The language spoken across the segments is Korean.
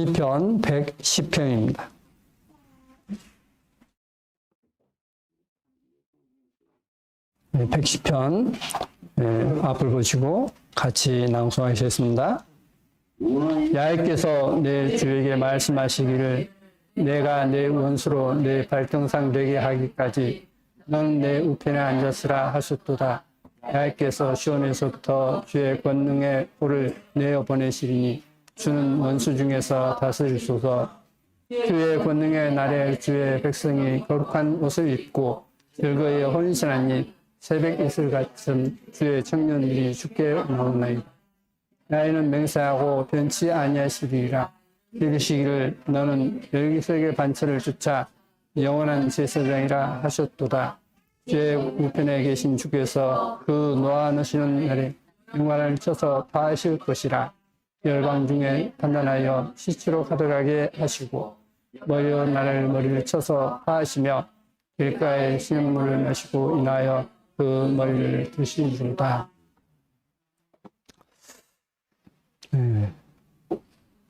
시편 110편입니다. 네, 110편 앞을 보시고 같이 낭송하시겠습니다. 야훼께서 내 주에게 말씀하시기를 내가 내 원수로 내 발등상 되게 하기까지 너는 내 우편에 앉았으라 하셨도다. 야훼께서 시온에서부터 주의 권능의 볼을 내어 보내시리니 주는 원수 중에서 다스리소서. 주의 권능의 날에 주의 백성이 거룩한 옷을 입고 즐거이 혼신하니 새벽 이슬 같은 주의 청년들이 주께 나오나이다. 나이는 맹세하고 변치 아니하시리라. 이르시기를 너는 멜기sed의 반차를 쫓아 영원한 제사장이라 하셨도다. 주의 우편에 계신 주께서 그 노하시는 날에 영광을 쳐서 파하실 것이라. 열방 중에 판단하여 시치로 가득하게 하시고 머리와 나를 머리를 쳐서 파하시며 길가에 신물을 마시고 인하여 그 머리를 드시리로다.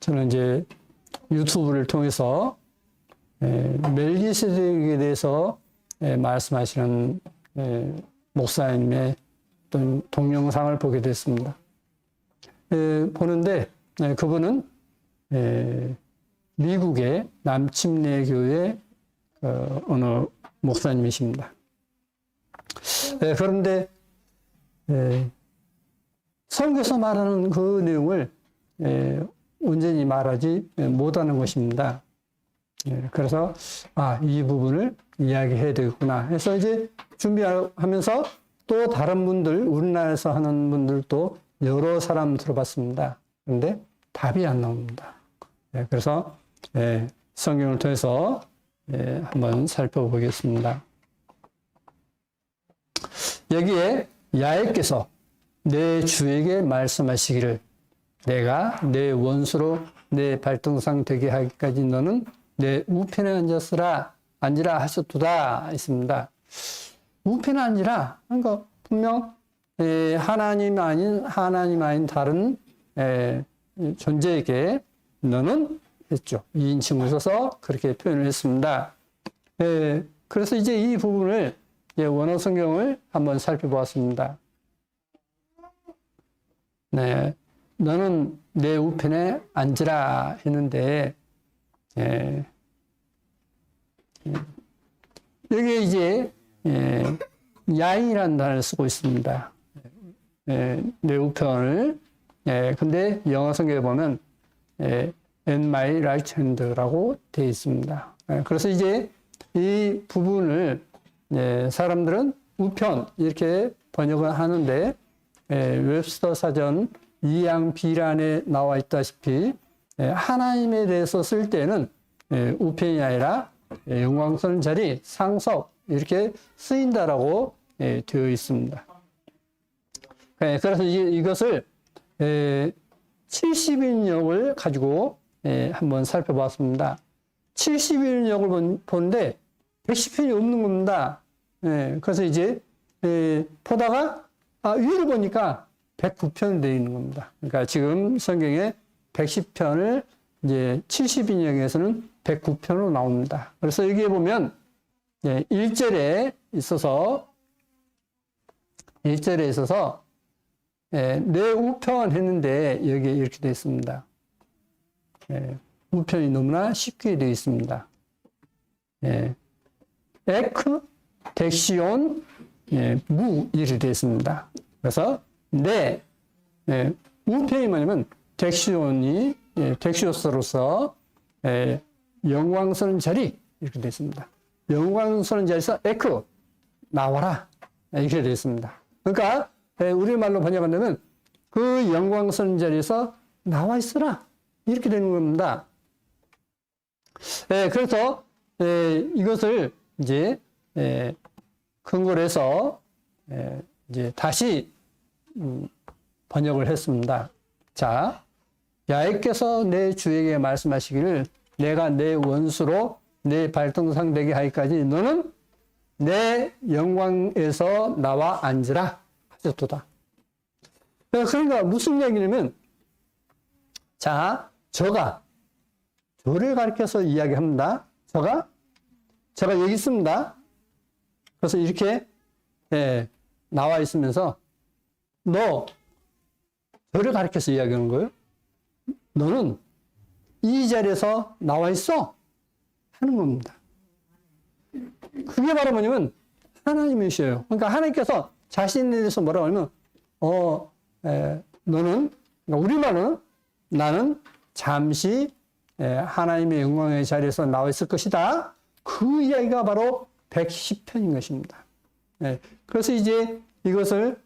저는 이제 유튜브를 통해서 멜기세덱에 대해서 말씀하시는 목사님의 어떤 동영상을 보게 됐습니다. 보는데 그분은 미국의 남침례교회 어느 목사님이십니다. 그런데 성경에서 말하는 그 내용을 온전히 말하지 못하는 것입니다. 그래서 이 부분을 이야기해야 되겠구나 해서 이제 준비하면서 또 다른 분들, 우리나라에서 하는 분들도 여러 사람 들어봤습니다. 그런데 답이 안 나옵니다. 그래서 성경을 통해서 한번 살펴보겠습니다. 여기에 야훼께서 내 주에게 말씀하시기를 내가 내 원수로 내 발등상 되게 하기까지 너는 내 우편에 앉으라 하셨도다 있습니다. 우편에 앉으라. 그러니까 분명 하나님 아닌 다른 존재에게 너는 했죠. 2인칭을 써서 그렇게 표현을 했습니다. 그래서 이제 이 부분을 원어 성경을 한번 살펴보았습니다. 너는 내 우편에 앉으라 했는데 여기에 이제 야인이라는 단어를 쓰고 있습니다. 내 우편을 근데 영어 성경에 보면 in my right hand라고 되어 있습니다. 그래서 이제 이 부분을 사람들은 우편 이렇게 번역을 하는데 웹스터 사전 2양 B란에 나와 있다시피 하나님에 대해서 쓸 때는 우편이 아니라 영광스러운 자리, 상석 이렇게 쓰인다라고 되어 있습니다. 그래서 이것을 70인역을 가지고 한번 살펴봤습니다. 70인역을 보는데 110편이 없는 겁니다. 그래서 이제 보다가 위를 보니까 109편 되어 있는 겁니다. 그러니까 지금 성경에 110편을 이제 70인역에서는 109편으로 나옵니다. 그래서 여기에 보면 1절에 있어서 내 우편 했는데 여기에 이렇게 되어 있습니다. 우편이 너무나 쉽게 되어 있습니다. 에크, 덱시온, 무 이렇게 되어 있습니다. 그래서 우편이 뭐냐면 덱시온이 덱시오스로서 영광스러운 자리 이렇게 되어 있습니다. 영광스러운 자리에서 에크 나와라 이렇게 되어 있습니다. 그러니까 우리말로 번역한다면 그 영광스러운 자리에서 나와 있어라 이렇게 되는 겁니다. 그래서 이것을 이제 근거로 해서 이제 다시 번역을 했습니다. 자, 야훼께서 내 주에게 말씀하시기를 내가 내 원수로 내 발등상 되게 하기까지 너는 내 영광에서 나와 앉으라 하셨도다. 그러니까 무슨 이야기냐면 자, 저가 저를 가리켜서 이야기합니다. 제가 여기 있습니다. 그래서 이렇게 나와 있으면서 너 저를 가리켜서 이야기하는 거예요. 너는 이 자리에서 나와 있어 하는 겁니다. 그게 바로 뭐냐면 하나님이셔요. 그러니까 하나님께서 자신에 대해서 뭐라고 하면 너는, 그러니까 우리말은 나는 잠시 하나님의 영광의 자리에서 나와 있을 것이다. 그 이야기가 바로 110편인 것입니다. 그래서 이제 이것을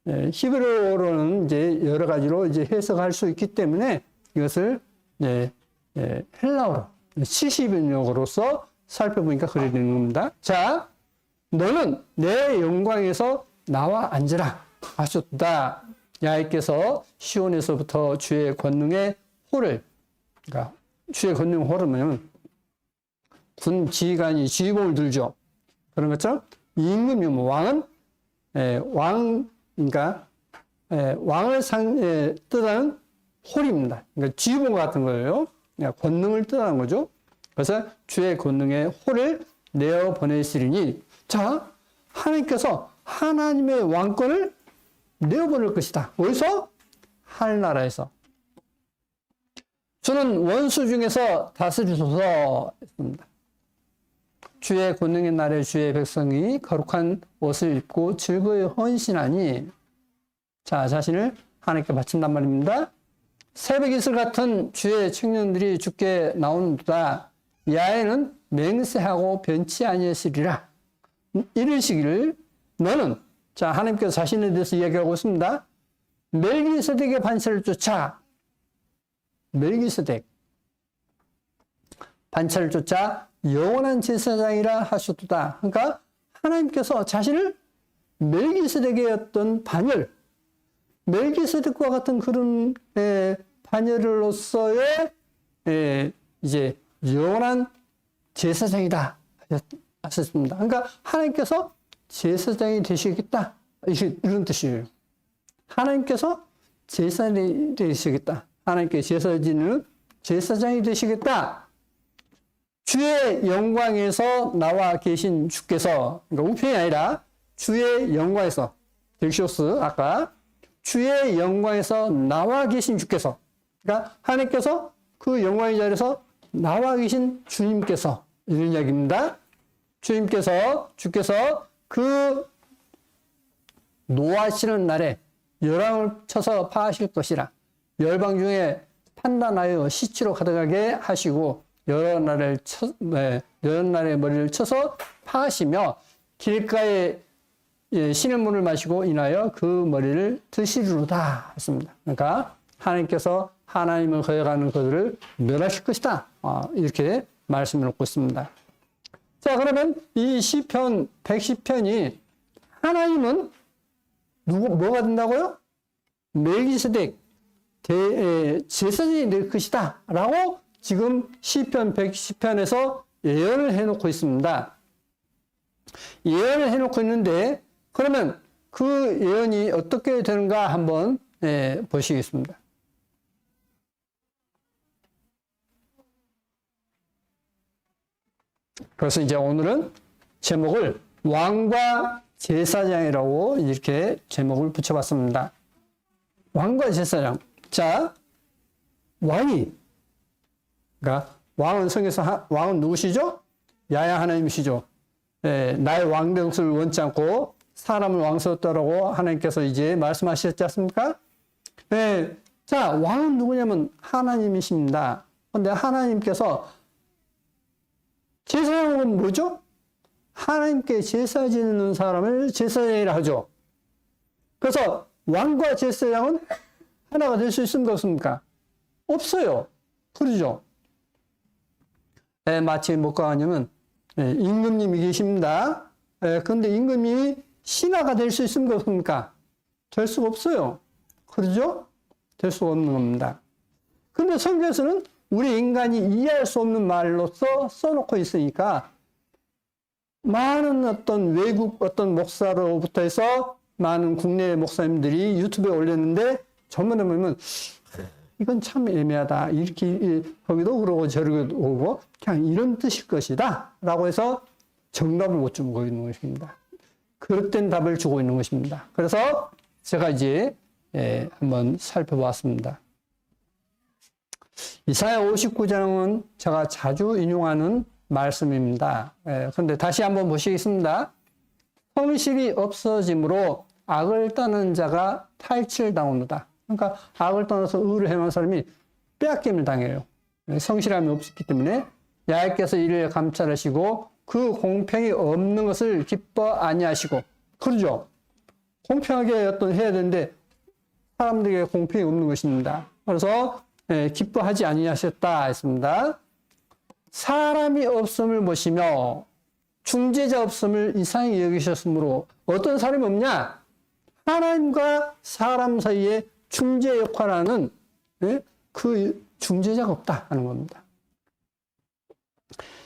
히브리어로는 이제 여러 가지로 이제 해석할 수 있기 때문에 이것을 헬라어로 70인용어로서 살펴보니까 그래 되는 겁니다. 자, 너는 내 영광에서 나와 앉으라 하셨다. 야훼께서 시온에서부터 주의 권능의 호를, 그러니까 주의 권능의 호를 뭐냐면 군 지휘관이 지휘봉을 들죠. 그런 것처럼 임금이 왕은 그러니까 왕을 뜻하는 홀입니다. 그러니까 지휘봉 같은 거예요. 그러니까 권능을 뜻하는 거죠. 그래서 주의 권능의 홀을 내어 보내시리니, 자, 하나님께서 하나님의 왕권을 내어 보낼 것이다. 어디서? 하늘나라에서. 저는 원수 중에서 다스리소서 했습니다. 주의 권능의 날에 주의 백성이 거룩한 옷을 입고 즐거이 헌신하니, 자, 자신을 하나님께 바친단 말입니다. 새벽 이슬 같은 주의 청년들이 주께 나오는도다. 야훼는 맹세하고 변치 아니하시리라. 이르시기를 너는, 자, 하나님께서 자신에 대해서 이야기하고 있습니다. 멜기세덱의 반차를 쫓아, 멜기세덱 반차를 쫓아 영원한 제사장이라 하셨도다. 그러니까 하나님께서 자신을 멜기세덱의 어떤 반열, 멜기세덱과 같은 그런 반열로서의 이제 영원한 제사장이다 하셨습니다. 그러니까 하나님께서 제사장이 되시겠다, 이런 뜻이에요. 하나님께서 제사장이 되시겠다. 하나님께 제사 지는 제사장이 되시겠다. 주의 영광에서 나와 계신 주께서, 그러니까 우편이 아니라 주의 영광에서, 델시오스 아까 주의 영광에서 나와 계신 주께서, 그러니까 하나님께서 그 영광의 자리에서 나와 계신 주님께서, 이런 이야기입니다. 주께서 그 노하시는 날에 열왕을 쳐서 파하실 것이라. 열방 중에 판단하여 시치로 가득하게 하시고 여러 날의 머리를 쳐서 파하시며 길가에 시냇물을 마시고 인하여 그 머리를 드시리로다 했습니다. 그러니까 하나님께서 하나님을 거역하는 그들을 멸하실 것이다. 이렇게 말씀을 놓고 있습니다. 자, 그러면 이 시편 110편이 하나님은 뭐가 된다고요? 멜기세덱 제사장이 될 것이다 라고 지금 시편 110편에서 예언을 해놓고 있습니다. 예언을 해놓고 있는데, 그러면 그 예언이 어떻게 되는가 한번 보시겠습니다. 그래서 이제 오늘은 제목을 왕과 제사장이라고 이렇게 제목을 붙여봤습니다. 왕과 제사장. 자, 왕이, 그러니까 왕은 성경에서 왕은 누구시죠? 야훼 하나님이시죠. 나의 왕됨을 원치 않고 사람을 왕스럽다라고 하나님께서 이제 말씀하셨지 않습니까? 자, 왕은 누구냐면 하나님이십니다. 그런데 하나님께서 제사장은 뭐죠? 하나님께 제사 지는 사람을 제사장이라 하죠. 그래서 왕과 제사장은 하나가 될 수 있습니까? 없습니까? 없어요. 그러죠. 마치 뭐가 하냐면 임금님이 계십니다. 그런데 임금님이 신하가 될 수 있습니까? 없습니까? 될 수가 없어요. 그러죠? 될 수가 없는 겁니다. 그런데 성경에서는 우리 인간이 이해할 수 없는 말로서 써놓고 있으니까 많은 어떤 외국 어떤 목사로부터 해서 많은 국내 목사님들이 유튜브에 올렸는데 전문에 보면 이건 참 애매하다. 이렇게 거기도 그러고 저기도 오고 그냥 이런 뜻일 것이다. 라고 해서 정답을 못 주고 있는 것입니다. 그릇된 답을 주고 있는 것입니다. 그래서 제가 이제 한번 살펴봤습니다. 이사야 59장은 제가 자주 인용하는 말씀입니다. 그런데 다시 한번 보시겠습니다. 성실이 없어짐으로 악을 떠는 자가 탈취당하노다. 그러니까 악을 떠나서 의를 행한 사람이 빼앗김을 당해요. 성실함이 없기 때문에 야훼께서 이를 감찰하시고 그 공평이 없는 것을 기뻐 아니하시고, 그러죠. 공평하게 어떤 해야 되는데 사람들에게 공평이 없는 것입니다. 그래서 기뻐하지 아니하셨다 했습니다. 사람이 없음을 보시며 중재자 없음을 이상히 여기셨으므로, 어떤 사람이 없냐? 하나님과 사람 사이에 중재 역할을 하는 그 중재자가 없다 하는 겁니다.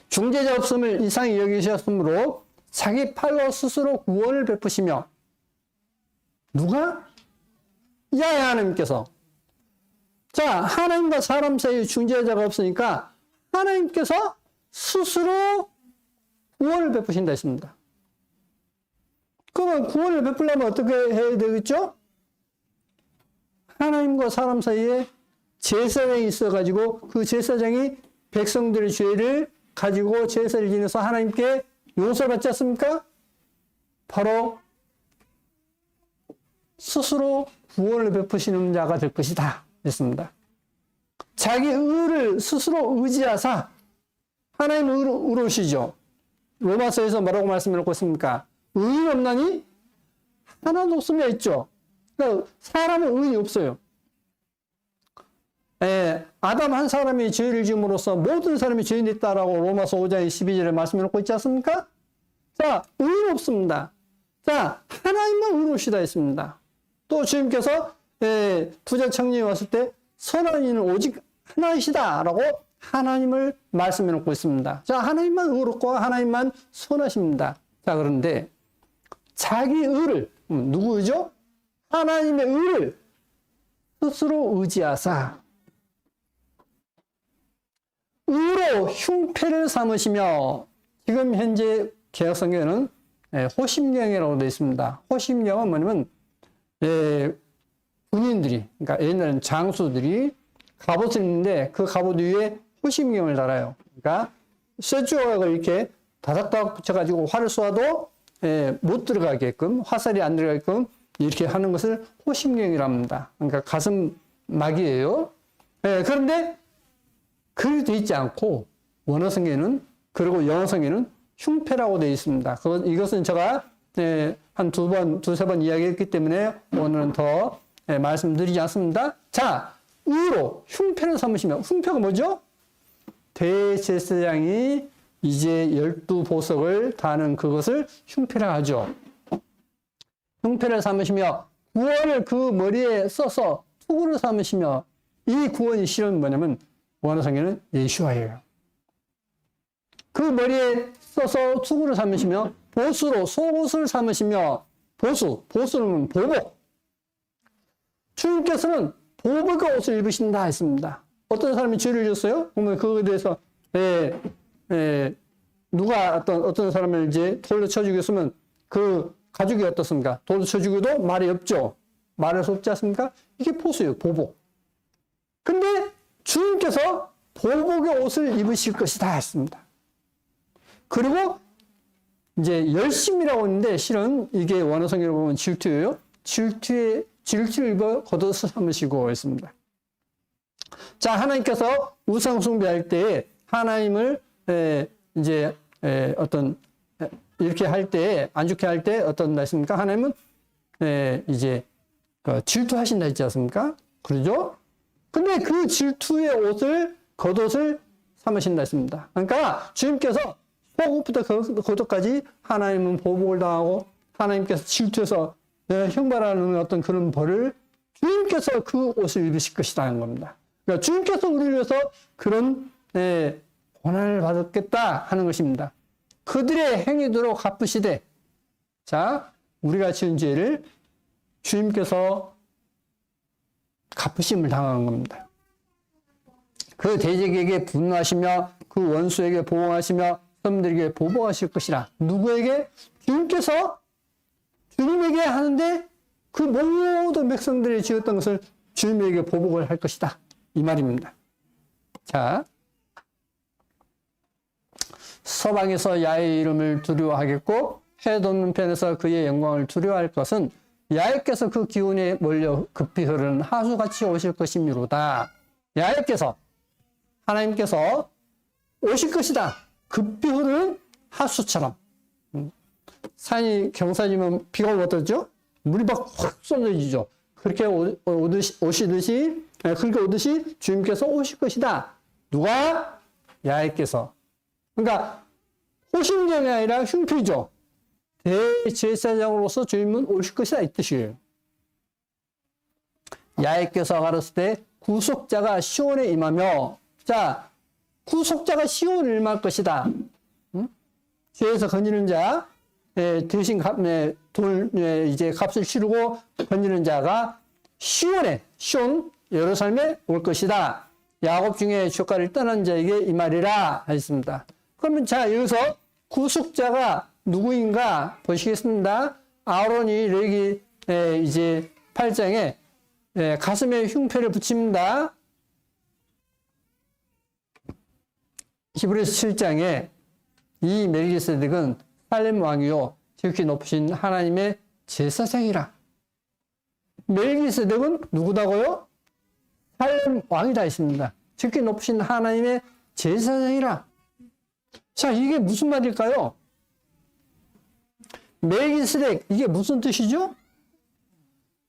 중재자 없음을 이상히 여기셨으므로 자기 팔로 스스로 구원을 베푸시며, 누가? 야훼 하나님께서. 자, 하나님과 사람 사이에 중재자가 없으니까 하나님께서 스스로 구원을 베푸신다 했습니다. 그러면 구원을 베풀려면 어떻게 해야 되겠죠? 하나님과 사람 사이에 제사장이 있어가지고 그 제사장이 백성들의 죄를 가지고 제사를 지내서 하나님께 용서받지 않습니까? 바로 스스로 구원을 베푸시는 자가 될 것이다 했습니다. 자기 의를 스스로 의지하사, 하나님 의로우시죠. 로마서에서 뭐라고 말씀해놓고 있습니까? 의인 없나니 하나도 없으며 있죠. 그러니까 사람은 의인이 없어요. 아담 한 사람이 죄를 지음으로써 모든 사람이 죄인이 있다라고 로마서 5장 12절에 말씀해놓고 있지 않습니까? 자, 의인 없습니다. 자, 하나님만 의로우시다 했습니다. 또 주님께서 부자 청년이 왔을 때 선한 이는 오직 하나이시다라고 하나님을 말씀해놓고 있습니다. 자, 하나님만 의롭고 하나님만 선하십니다. 자, 그런데 자기 의를, 누구 의죠? 하나님의 의를 스스로 의지하사 의로 흉패를 삼으시며, 지금 현재 개혁성경에는 호심경이라고 되어 있습니다. 호심경은 뭐냐면 군인들이, 그러니까 옛날에는 장수들이 갑옷을 입는데 그 갑옷 위에 호심경을 달아요. 그러니까 쇠조각을 이렇게 다닥다닥 붙여가지고 활을 쏘아도 못 들어가게끔, 화살이 안 들어가게끔 이렇게 하는 것을 호심경이라고 합니다. 그러니까 가슴막이에요. 그런데 그렇게 되어 있지 않고 원어성에는, 그리고 영어성에는 흉패라고 되어 있습니다. 이것은 제가 한 두세 번 이야기했기 때문에 오늘은 더 말씀드리지 않습니다. 자, 의로 흉패를 삼으시면, 흉패가 뭐죠? 대제사장이 이제 12보석을 다는 그것을 흉패라 하죠. 흉패를 삼으시며 구원을 그 머리에 써서 투구를 삼으시며, 이 구원이 실은 뭐냐면 원어성에는 예수아예요. 그 머리에 써서 투구를 삼으시며 보수로 속옷을 삼으시며, 보수는 보복. 주님께서는 보복의 옷을 입으신다 했습니다. 어떤 사람이 죄를 지었어요? 그러면 그거에 대해서 누가 어떤 사람을 이제 돌로 쳐 죽였으면 그 가족이 어떻습니까? 돌로 쳐 죽여도 말이 없죠. 말할 수 없지 않습니까? 이게 보수예요, 보복. 근데 주님께서 보복의 옷을 입으실 것이다 했습니다. 그리고 이제 열심이라고 했는데 실은 이게 원어성으로 보면 질투예요. 질투를 입어 겉옷을 삼으시고 있습니다. 자, 하나님께서 우상 숭배할 때에 하나님을 이제 어떤 이렇게 할 때, 안 좋게 할 때 어떤 말씀입니까? 하나님은 이제 질투하신다 했지 않습니까? 그러죠? 근데 그 질투의 옷을, 겉옷을 삼으신다 했습니다. 그러니까 주님께서 속옷부터 겉옷까지 하나님은 보복을 당하고 하나님께서 질투해서 형벌하는 어떤 그런 벌을 주님께서 그 옷을 입으실 것이다 하는 겁니다. 그러니까 주님께서 우리를 위해서 그런 고난을 받았겠다 하는 것입니다. 그들의 행위대로 갚으시되, 자, 우리가 지은 죄를 주님께서 갚으심을 당하는 겁니다. 그 대적에게 분노하시며 그 원수에게 보응하시며 사람들에게 보복하실 것이라. 누구에게? 주님께서 주님에게 하는데 그 모든 백성들이 지었던 것을 주님에게 보복을 할 것이다. 이 말입니다. 자, 서방에서 야훼의 이름을 두려워하겠고 해 돋는 편에서 그의 영광을 두려워할 것은 야훼께서 그 기운에 몰려 급히 흐르는 하수같이 오실 것이미로다. 야훼께서 하나님께서 오실 것이다. 급히 흐르는 하수처럼. 산이 경사지면 비가 어떠죠? 물이 막 확 쏟아지죠. 그렇게 오시듯이 그렇게 오듯이 주님께서 오실 것이다. 누가? 야훼께서. 그러니까 호심경이 아니라 흉표죠. 대제사장으로서 주님은 오실 것이다 이 뜻이에요. 야훼께서 가르칠 때 구속자가 시온에 임하며, 자, 구속자가 시온에 임할 것이다. 죄에서 건지는 자, 대신 이제 값을 치르고 건지는 자가 시온 예루살렘에 올 것이다. 야곱 중에 조카를 떠난 자에게 이 말이라 하였습니다. 그러면 자, 여기서 구속자가 누구인가 보시겠습니다. 아론이 레기 이제 8장에 가슴에 흉패를 붙입니다. 히브리서 7장에 이 멜기세덱은 살렘 왕이요 지극히 높으신 하나님의 제사장이라. 멜기세덱은 누구다고요? 살렘 왕이다 했습니다. 지극히 높으신 하나님의 제사장이라. 자, 이게 무슨 말일까요? 멜기세덱, 이게 무슨 뜻이죠?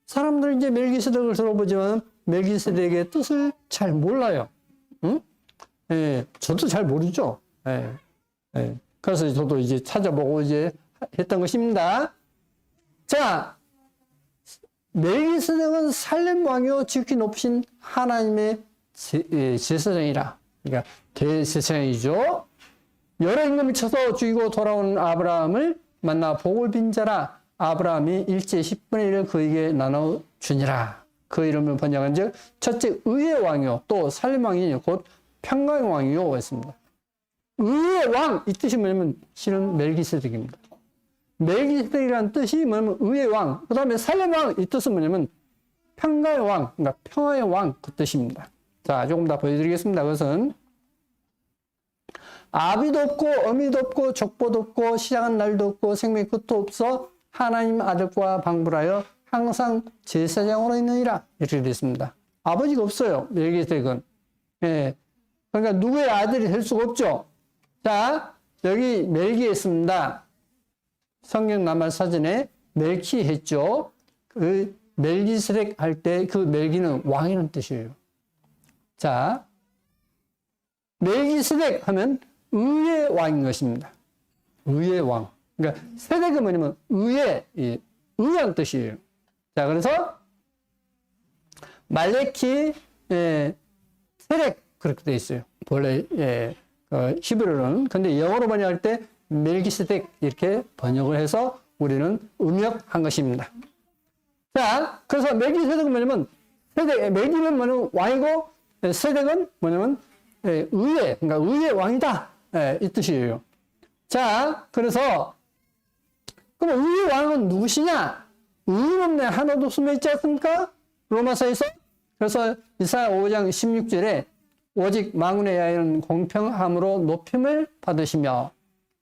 사람들은 이제 멜기세덱을 들어보지만 멜기세덱의 뜻을 잘 몰라요. 응? 저도 잘 모르죠. 그래서 저도 이제 찾아보고 이제 했던 것입니다. 자, 멜기세덱은 살렘 왕이요 지극히 높으신 하나님의 제사장이라. 그러니까 대제사장이죠. 여러 임금을 쳐서 죽이고 돌아온 아브라함을 만나 복을 빈 자라. 아브라함이 일제 10분의 1을 그에게 나눠 주니라. 그 이름을 번역한 즉 첫째 의의 왕이요 또 살렘 왕이 곧 평강의 왕이요 했습니다. 의의 왕, 이 뜻이 뭐냐면 실은 멜기세덱입니다. 멜기세덱이라는 뜻이 뭐냐면 의의 왕, 그 다음에 살렘 왕, 이 뜻은 뭐냐면 평강의 왕, 그러니까 평화의 왕, 그 뜻입니다. 자, 조금 더 보여드리겠습니다. 그것은 아비도 없고 어미도 없고 족보도 없고 시작한 날도 없고 생명의 끝도 없어 하나님 아들과 방불하여 항상 제사장으로 있느니라. 이렇게 되어 있습니다. 아버지가 없어요. 멜기세덱은. 그러니까 누구의 아들이 될 수가 없죠. 자, 여기 멜기 했습니다. 성경 낱말 사전에 멜키 했죠. 그 멜기세덱 할 때 그 멜기는 왕이라는 뜻이에요. 자, 멜기세덱 하면 의의 왕인 것입니다. 의의 왕. 그러니까 세덱은 뭐냐면 의한 뜻이에요. 자, 그래서 말레키, 세덱 그렇게 돼 있어요. 본래 히브리어로는. 근데 영어로 번역할 때 멜기세덱 이렇게 번역을 해서 우리는 음역한 것입니다. 자, 그래서 멜기세덱은 뭐냐면 멜기는 뭐냐면 왕이고 세덱은 뭐냐면 의의, 그러니까 의의 왕이다. 이 뜻이에요. 자, 그래서 그럼 의의 왕은 누구시냐? 의롭네 하나도 숨어 있지 않습니까? 로마서에서. 그래서 이사야 5장 16절에 오직 망군의 야훼는 공평함으로 높임을 받으시며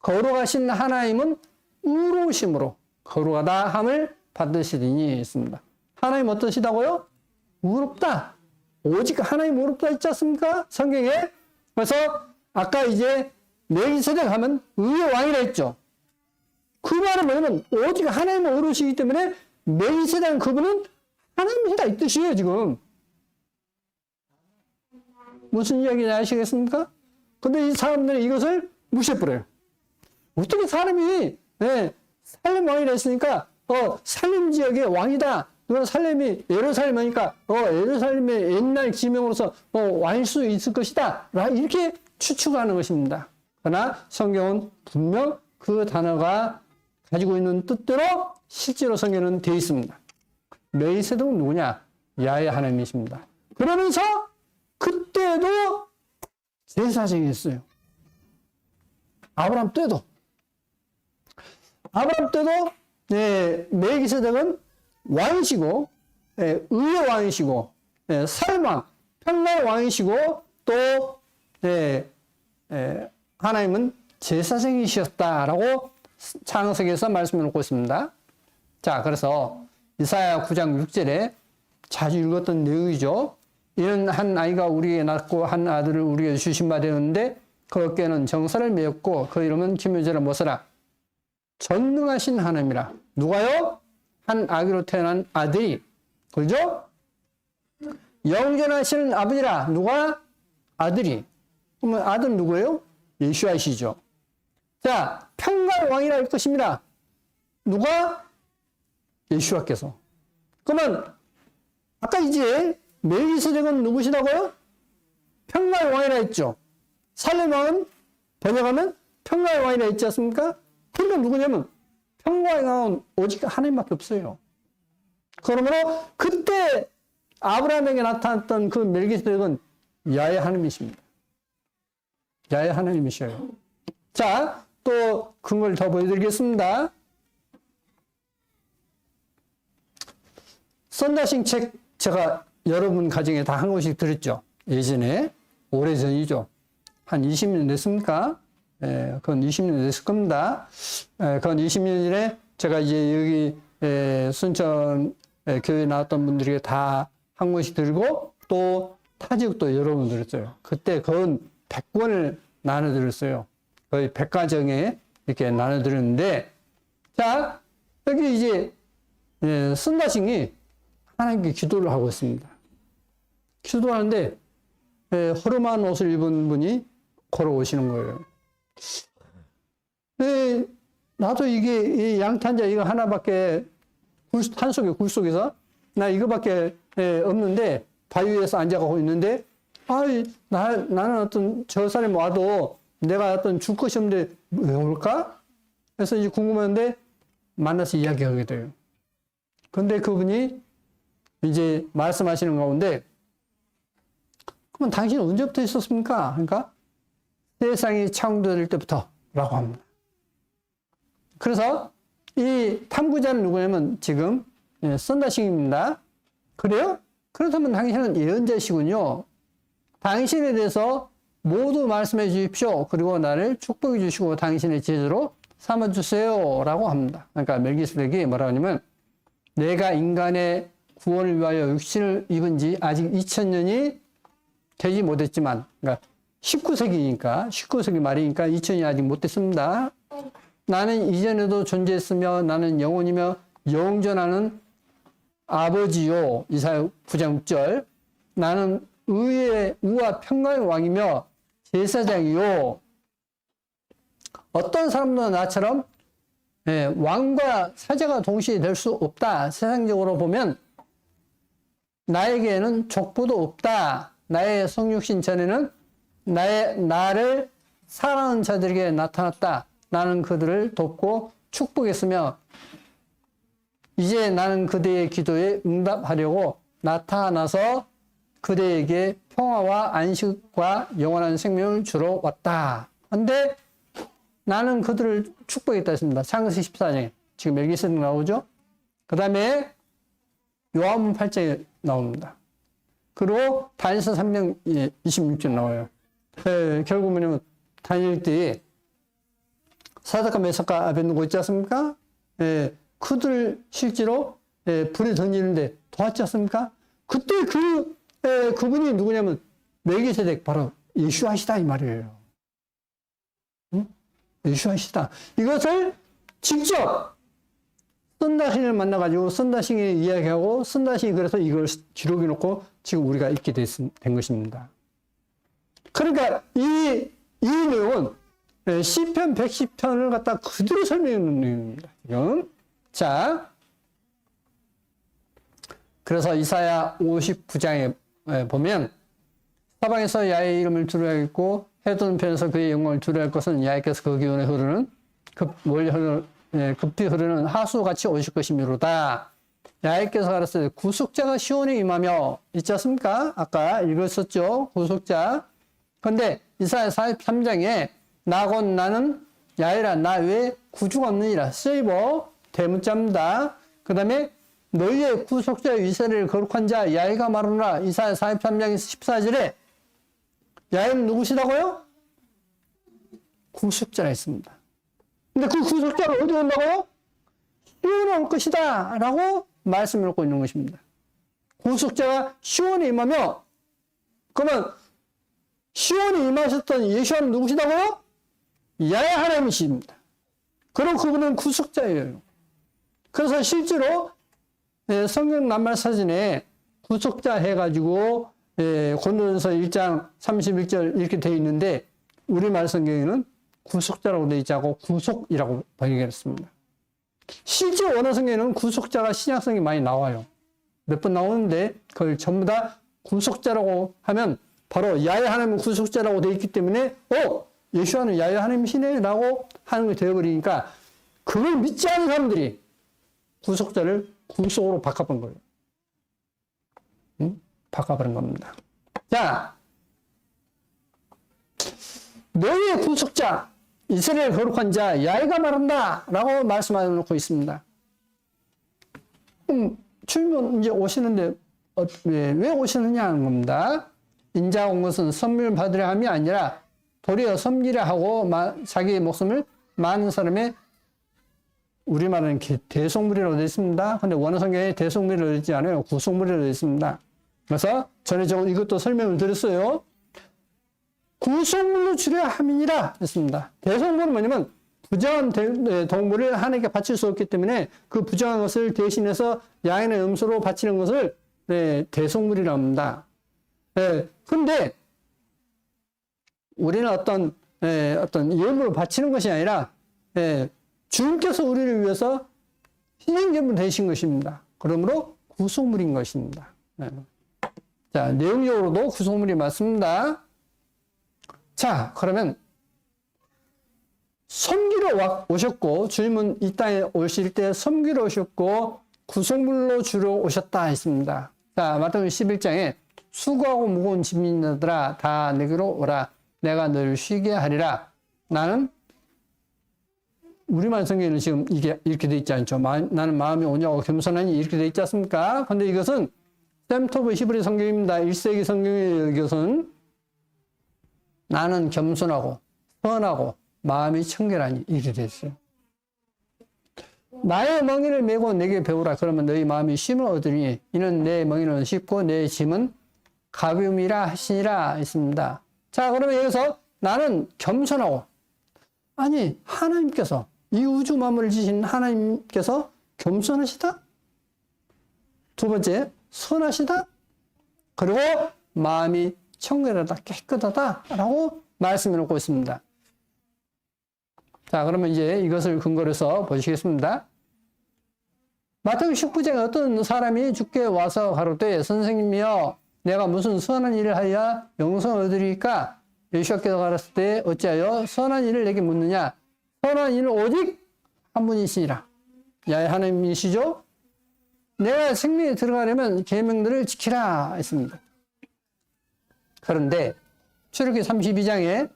거룩하신 하나님은 의로우심으로 거룩하다 함을 받으시리니 있습니다. 하나님 어떠시다고요? 의롭다. 오직 하나님 의롭다 있지 않습니까? 성경에. 그래서 아까 이제 멜기세덱 하면 의의 왕이라 했죠. 그 말은 뭐냐면 오직 하나님은 의로우시기 때문에 멜기세덱 그분은 하나님이다 이 뜻이에요 지금. 무슨 이야기인지 아시겠습니까? 근데 이 사람들은 이것을 무시해버려요. 어떻게 사람이 살렘 왕이라 했으니까 살렘 지역의 왕이다. 그건 살렘이 예루살렘이니까 예루살렘의 옛날 지명으로서 왕일 수 있을 것이다. 이렇게 추측하는 것입니다. 그러나 성경은 분명 그 단어가 가지고 있는 뜻대로 실제로 성경은 되어 있습니다. 멜기세덱은 누구냐? 야훼 하나님이십니다. 그러면서 그때도 제사장이 있어요. 아브라함 때도 멜기세덱은 왕이시고 의의 왕이시고 살왕 평화의 왕이시고 또 하나님은 제사장이셨다라고 창세기에서 말씀해 놓고 있습니다. 자, 그래서 이사야 9장 6절에 자주 읽었던 내용이죠. 이는 한 아이가 우리에게 낳고 한 아들을 우리에게 주신 바 되었는데 그 어깨는 정사를 메었고 그 이름은 기묘제라 뭐더라. 전능하신 하나님이라. 누가요? 한 아기로 태어난 아들이. 그죠? 영전하시는 아버지라. 누가? 아들이. 그러면 아들 누구예요? 예수아시죠. 자, 평화의 왕이라 할 것입니다. 누가? 예수아께서. 그러면 아까 이제 멜기세덱은 누구시다고요? 평화의 왕이라 했죠. 살렘 왕은 번역하면 평화의 왕이라 했지 않습니까? 그러니까 누구냐면 평화의 왕은 오직 하나님밖에 없어요. 그러므로 그때 아브라함에게 나타났던 그 멜기세덱은 야훼 하나님이십니다. 야훼 하나님이셔요. 자, 또 근거를 더 보여드리겠습니다. 썬다싱 책 제가 여러분 가정에 다 한 권씩 들었죠. 예전에 오래전이죠. 한 20년 됐습니까? 그건 20년 됐을 겁니다. 그건 20년 전에 제가 이제 여기 순천 교회에 나왔던 분들에게 다 한 권씩 들고 또 타지역도 여러 번 들었어요. 그때 그건 100권을 나눠드렸어요. 거의 100가정에 이렇게 나눠드렸는데, 자, 여기 이제 썬다싱이 하나님께 기도를 하고 있습니다. 기도하는데 허름한 옷을 입은 분이 걸어오시는 거예요. 나도 이게 양탄자 이거 하나밖에 한 속에 굴 속에서 나 이거밖에 없는데 바위 위에서 앉아가고 있는데 나는 어떤 저 사람이 와도 내가 어떤 줄 것이 없는데 왜 올까? 그래서 이제 궁금한데 만나서 이야기하게 돼요. 근데 그분이 이제 말씀하시는 가운데 그러면 당신은 언제부터 있었습니까? 그러니까 세상이 창조될 때부터 라고 합니다. 그래서 이 탐구자는 누구냐면 지금 썬다싱입니다. 그래요? 그렇다면 당신은 예언자시군요. 당신에 대해서 모두 말씀해 주십시오. 그리고 나를 축복해 주시고 당신의 제자로 삼아주세요 라고 합니다. 그러니까 멜기세덱이 뭐라고 하냐면 내가 인간의 구원을 위하여 육신을 입은 지 아직 2000년이 되지 못했지만, 그러니까 19세기 말이니까 2000년이 아직 못 됐습니다. 나는 이전에도 존재했으며 나는 영원이며 영존하는 아버지요. 이사야 9장 6절. 나는 의와 평강의 왕이며 제사장이요. 어떤 사람도 나처럼 왕과 사자가 동시에 될 수 없다. 세상적으로 보면 나에게는 족보도 없다. 나의 성육신 전에는 나를 사랑하는 자들에게 나타났다. 나는 그들을 돕고 축복했으며 이제 나는 그대의 기도에 응답하려고 나타나서 그대에게 평화와 안식과 영원한 생명을 주러 왔다. 근데 나는 그들을 축복했다 했습니다. 창세기 14장에 지금 멜기세덱 나오죠. 그 다음에 요한복음 8장에 나옵니다. 그리고 다니엘서 3장 26절 나와요. 결국 뭐냐면 다니엘 때에 사드락과 메삭과 아벳느고 있지 않습니까? 그들 실제로 불에 던지는데 도왔지 않습니까? 그때 그분이 누구냐면 멜기세덱 바로 예수하시다 이 말이에요. 응? 예수하시다. 이것을 직접 썬다싱을 만나가지고 썬다싱이 이야기하고 썬다싱이 그래서 이걸 기록해 놓고 지금 우리가 읽게 된 것입니다. 그러니까 이 내용은 시편 110편을 갖다 그대로 설명해 놓은 내용입니다. 지금. 자, 그래서 이사야 59장에 보면 사방에서 야훼의 이름을 두려워하겠고 해돋은 편에서 그의 영광을 두려워할 것은 야훼께서 그 기운에 흐르는 급히 흐르는 하수같이 오실 것이미로다. 야훼께서 가라사대 구속자가 시온에 임하며 있지 않습니까? 아까 읽었었죠. 구속자. 그런데 이사야 43장에 나곧 나는 야훼라 나 외에 구주가 없느니라. 세이버 대문자입니다. 그 다음에 너희의 구속자 이스라엘을 거룩한 자 야훼가 말하노라. 이사야 43장 14절에 야훼는 누구시다고요? 구속자가 있습니다. 근데 그 구속자가 어디 온다고요? 시온에 올 것이다 라고 말씀을 하고 있는 것입니다. 구속자가 시온에 임하며, 그러면 시온에 임하셨던 예수는 누구시다고요? 야훼 하나님이십니다. 그럼 그분은 구속자예요. 그래서 실제로 성경 낱말 사진에 구속자 해가지고 고린도전서 1장 31절 이렇게 되어 있는데 우리말 성경에는 구속자라고 되어 있지 않고 구속이라고 번역했습니다. 실제 원어 성경에는 구속자가 신약성이 많이 나와요. 몇 번 나오는데 그걸 전부 다 구속자라고 하면 바로 야훼 하나님 구속자라고 되어 있기 때문에 예수와는 야훼 하나님이시네 라고 하는 게 되어버리니까 그걸 믿지 않는 사람들이 구속자를 구속으로 바꿔본 거예요. 바꿔버린 겁니다. 자, 너희의 구속자 이스라엘 거룩한 자 야훼가 말한다 라고 말씀하고 있습니다. 주님은 이제 오시는데 왜 오시느냐 하는 겁니다. 인자가 온 것은 선물 받으려 함이 아니라 도리어 섬기려 하고 자기의 목숨을 많은 사람의, 우리말은 대속물이라고 되어 있습니다. 근데 원어 성경에 대속물이라고 되어 있지 않아요. 구속물이라고 되어 있습니다. 그래서 전에 이것도 설명을 드렸어요. 구속물로 주려 함이니라 했습니다. 대속물은 뭐냐면 부정한 동물을 하나님께 바칠 수 없기 때문에 그 부정한 것을 대신해서 양이나 염소로 바치는 것을 대속물이라고 합니다. 근데 우리는 어떤 예물을 바치는 것이 아니라 주님께서 우리를 위해서 희생제물 되신 것입니다. 그러므로 구속물인 것입니다. 자, 내용적으로도 구속물이 맞습니다. 자, 그러면 섬기러 오셨고, 주님은 이 땅에 오실 때 섬기러 오셨고 구속물로 주러 오셨다 했습니다. 자, 마태복음 11장에 수고하고 무거운 짐이들아 다 내게로 오라. 내가 너를 쉬게 하리라. 나는, 우리말 성경에는 지금 이게 이렇게 돼 있지 않죠. 나는 마음이 오냐고 겸손하니 이렇게 돼 있지 않습니까? 근데 이것은 샘토브 히브리 성경입니다. 1세기 성경의 이것은 나는 겸손하고 선하고 마음이 청결하니 이렇게 돼 있어요. 나의 멍에를 메고 내게 배우라. 그러면 너희 마음이 쉼을 얻으니 이는 내 멍에는 쉽고 내 짐은 가벼움이라 하시니라 했습니다. 자, 그러면 여기서 나는 겸손하고, 아니 하나님께서, 이 우주 만물을 지신 하나님께서 겸손하시다? 두 번째, 선하시다? 그리고 마음이 청결하다, 깨끗하다 라고 말씀을 놓고 있습니다. 자, 그러면 이제 이것을 근거로 해서 보시겠습니다. 마태복음 19장에 어떤 사람이 주께 와서 가로되 선생님이여 내가 무슨 선한 일을 하여 영생을 얻으리까? 예수께서 가라사대 때 어찌하여 선한 일을 내게 묻느냐? 선한 일은 오직 한 분이시니라. 야훼 하나님이시죠? 내가 생명에 들어가려면 계명들을 지키라 했습니다. 그런데 출애굽기 32장에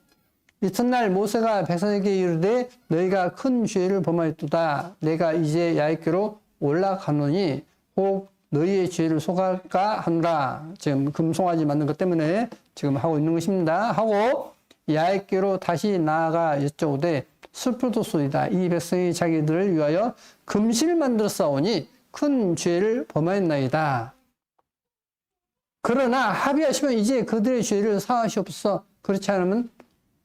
이튿날 모세가 백성에게 이르되 너희가 큰 죄를 범하였도다. 내가 이제 야훼께로 올라가노니 혹 너희의 죄를 속할까 하노라. 지금 금송아지 만든 것 때문에 지금 하고 있는 것입니다. 하고 야훼께로 다시 나아가 여쭤오되 슬프도소이다. 이 백성이 자기들을 위하여 금신을 만들어 싸우니 큰 죄를 범하였나이다. 그러나 합의하시면 이제 그들의 죄를 사하시옵소서. 그렇지 않으면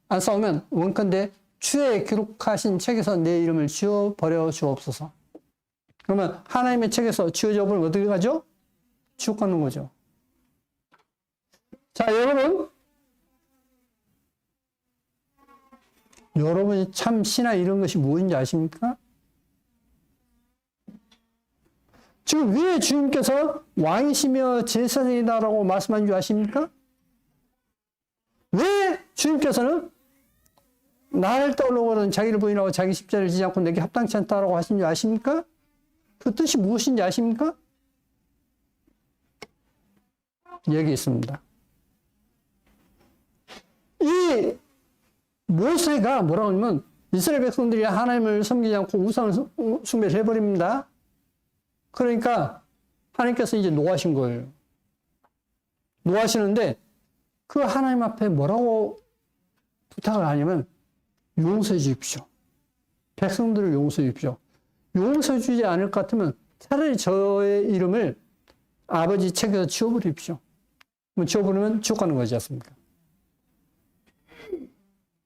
안 싸우면 원컨대 주에 기록하신 책에서 내 이름을 지워버려 주옵소서. 그러면 하나님의 책에서 지워져 버리면 어떻게 가죠? 지옥 가는 거죠. 자, 여러분이 참 신앙 이런 것이 무엇인지 아십니까? 지금 왜 주님께서 왕이시며 제사장이다라고 말씀한 줄 아십니까? 왜 주님께서는 나를 떠올려거든 자기를 부인하고 자기 십자를 지지 않고 내게 합당치 않다라고 하신 줄 아십니까? 그 뜻이 무엇인지 아십니까? 여기 있습니다. 이 모세가 뭐라고 하냐면 이스라엘 백성들이 하나님을 섬기지 않고 우상 숭배를 해버립니다. 그러니까 하나님께서 이제 노하신 거예요. 노하시는데 그 하나님 앞에 뭐라고 부탁을 하냐면 용서해 주십시오. 백성들을 용서해 주십시오. 용서해 주지 않을 것 같으면 차라리 저의 이름을 아버지 책에서 지워버리십시오. 지워버리면 지옥 가는 거지 않습니까?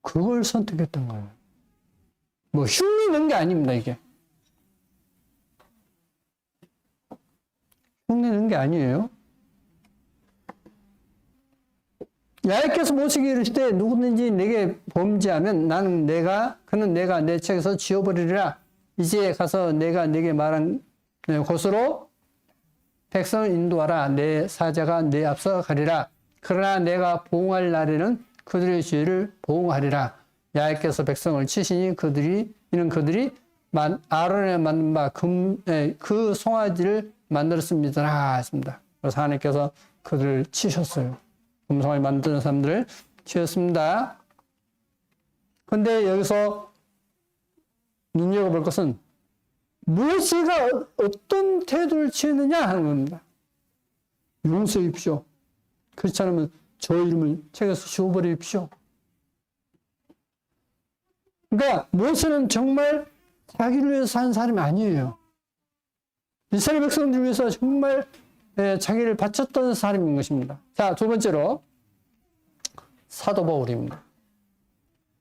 그걸 선택했던 거예요. 뭐 흉내낸 게 아닙니다, 이게. 흉내낸 게 아니에요. 야훼께서 모세에게 이르실 때 누구든지 내게 범죄하면 그는 내가 내 책에서 지워버리리라. 이제 가서 내가 내게 말한 곳으로 백성을 인도하라. 내 사자가 내 앞서 가리라. 그러나 내가 보응할 날에는 그들의 죄를 보응하리라. 야훼께서 백성을 치시니 이는 그들이 아론에 만든 바 그 송아지를 만들었습니다. 했습니다. 그래서 하나님께서 그들을 치셨어요. 금송아지 만드는 사람들을 치셨습니다. 근데 여기서 눈여겨볼 것은 모세가 어떤 태도를 취했느냐 하는 겁니다. 용서해 주십시오. 그렇지 않으면 저 이름을 책에서 지워버리십시오. 그러니까 모세는 정말 자기를 위해서 산 사람이 아니에요. 이스라엘 백성들을 위해서 정말 자기를 바쳤던 사람인 것입니다. 자, 두 번째로 사도 바울입니다.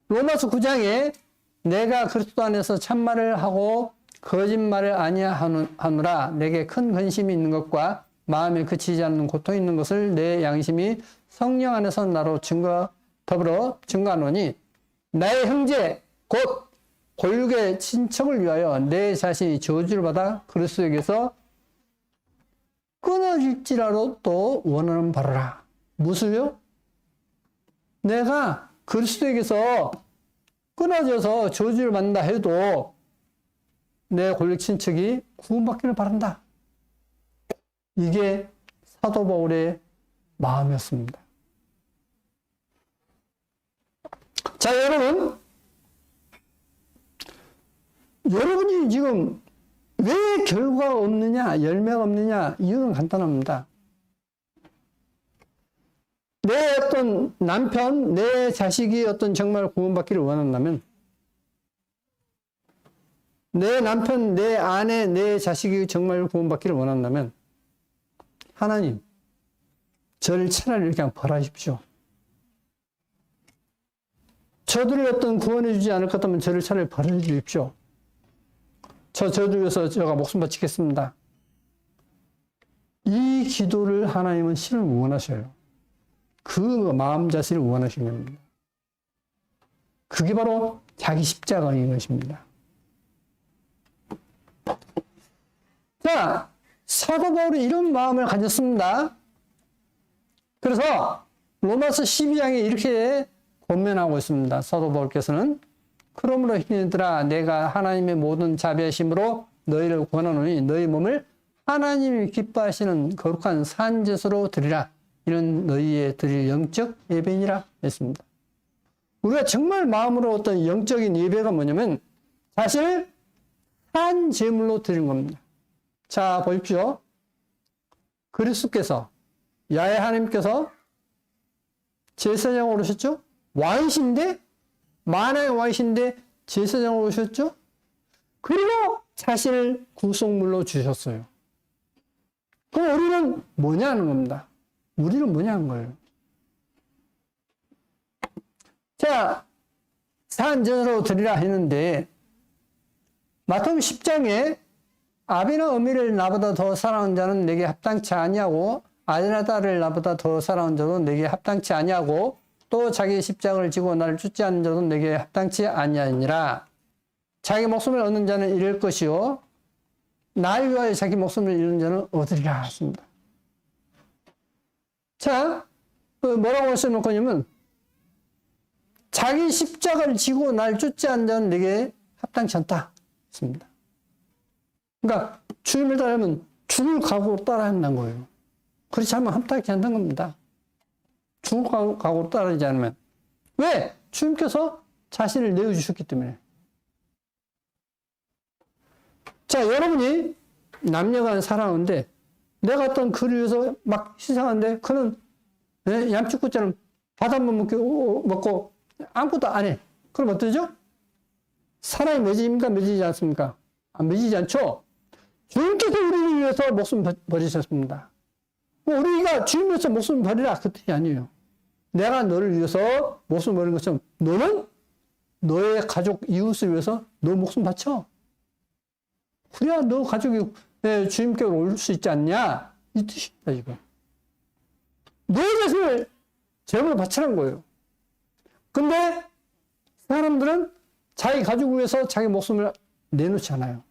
로마서 9장에 내가 그리스도 안에서 참말을 하고 거짓말을 아니하노라. 내게 큰 근심이 있는 것과 마음에 그치지 않는 고통이 있는 것을 내 양심이 성령 안에서 나로 더불어 증거하노니 나의 형제 곧 골육의 친척을 위하여 내 자신이 저주를 받아 그리스도에게서 끊어질지라도 또 원하는 바로라. 무엇을요? 내가 그리스도에게서 끊어져서 저주를 받는다 해도 내 골육 친척이 구원받기를 바란다. 이게 사도 바울의 마음이었습니다. 자, 여러분이 지금 왜 결과가 없느냐, 열매가 없느냐, 이유는 간단합니다. 내 어떤 남편, 내 자식이 어떤 정말 구원받기를 원한다면, 내 남편, 내 아내, 내 자식이 정말 구원받기를 원한다면, 하나님, 저를 차라리 그냥 벌하십시오. 저들을 어떤 구원해 주지 않을 것 같다면 저를 차라리 벌해 주십시오. 저를 위해서 제가 목숨 바치겠습니다. 이 기도를 하나님은 실은 원하셔요. 그 마음 자세를 원하시는 겁니다. 그게 바로 자기 십자가인 것입니다. 자, 사도 바울이 이런 마음을 가졌습니다. 그래서 로마서 12장에 이렇게 권면하고 있습니다. 사도 바울께서는 그러므로 형제들아 내가 하나님의 모든 자비하심으로 너희를 권하노니 너희 몸을 하나님이 기뻐하시는 거룩한 산제사로 드리라. 이는 너희의 드릴 영적 예배니라 했습니다. 우리가 정말 마음으로 어떤 영적인 예배가 뭐냐면 사실 산 제물로 드린 겁니다. 자, 보십시오. 그리스도께서 야훼 하나님께서 제사장으로 오셨죠? 왕이신데 만왕의 왕이신데 제사장으로 오셨죠? 그리고 자신을 구속물로 주셨어요. 그럼 우리는 뭐냐는 겁니다. 우리는 뭐냐는 거예요. 자, 산제사로 드리라 했는데 마태복음 10장에 아비나 어미를 나보다 더 사랑하는 자는 내게 합당치 아니하고 아들이나 딸을 나보다 더 사랑하는 자도 내게 합당치 아니하고 또 자기 십자가를 지고 나를 쫓지 않는 자도 내게 합당치 아니하니라. 자기 목숨을 얻는 자는 잃을 것이요 나를 위하여 자기 목숨을 잃는 자는 얻으리라 했습니다. 자, 뭐라고 써놓고 있냐면 자기 십자가를 지고 나를 쫓지 않는 자는 내게 합당치 않다 했습니다. 그러니까 주님을 따르면 죽을 각오로 따라야 한다는 거예요. 그렇지 않으면 합당치 않다는 겁니다. 죽을 각오로 따르지 않으면. 왜? 주님께서 자신을 내어주셨기 때문에. 자, 여러분이 남녀간 사랑하는데 내가 어떤 그를 위해서 막 희생하는데 그는 얌축구처럼 밥 한 번 먹고 아무것도 안 해. 그럼 어떠죠? 사랑이 맺어집니까? 맺어지지 않습니까? 안 맺어지지 않죠? 주님께서 우리를 위해서 목숨 버리셨습니다. 우리가 주님 위해서 목숨 버리라 그 뜻이 아니에요. 내가 너를 위해서 목숨 버리는 것처럼 너는 너의 가족 이웃을 위해서 너 목숨 바쳐. 그래야 너 가족이 주님께로 올 수 있지 않냐 이 뜻입니다. 지금 너의 자신을 제물로 바치라는 거예요. 근데 사람들은 자기 가족을 위해서 자기 목숨을 내놓지 않아요.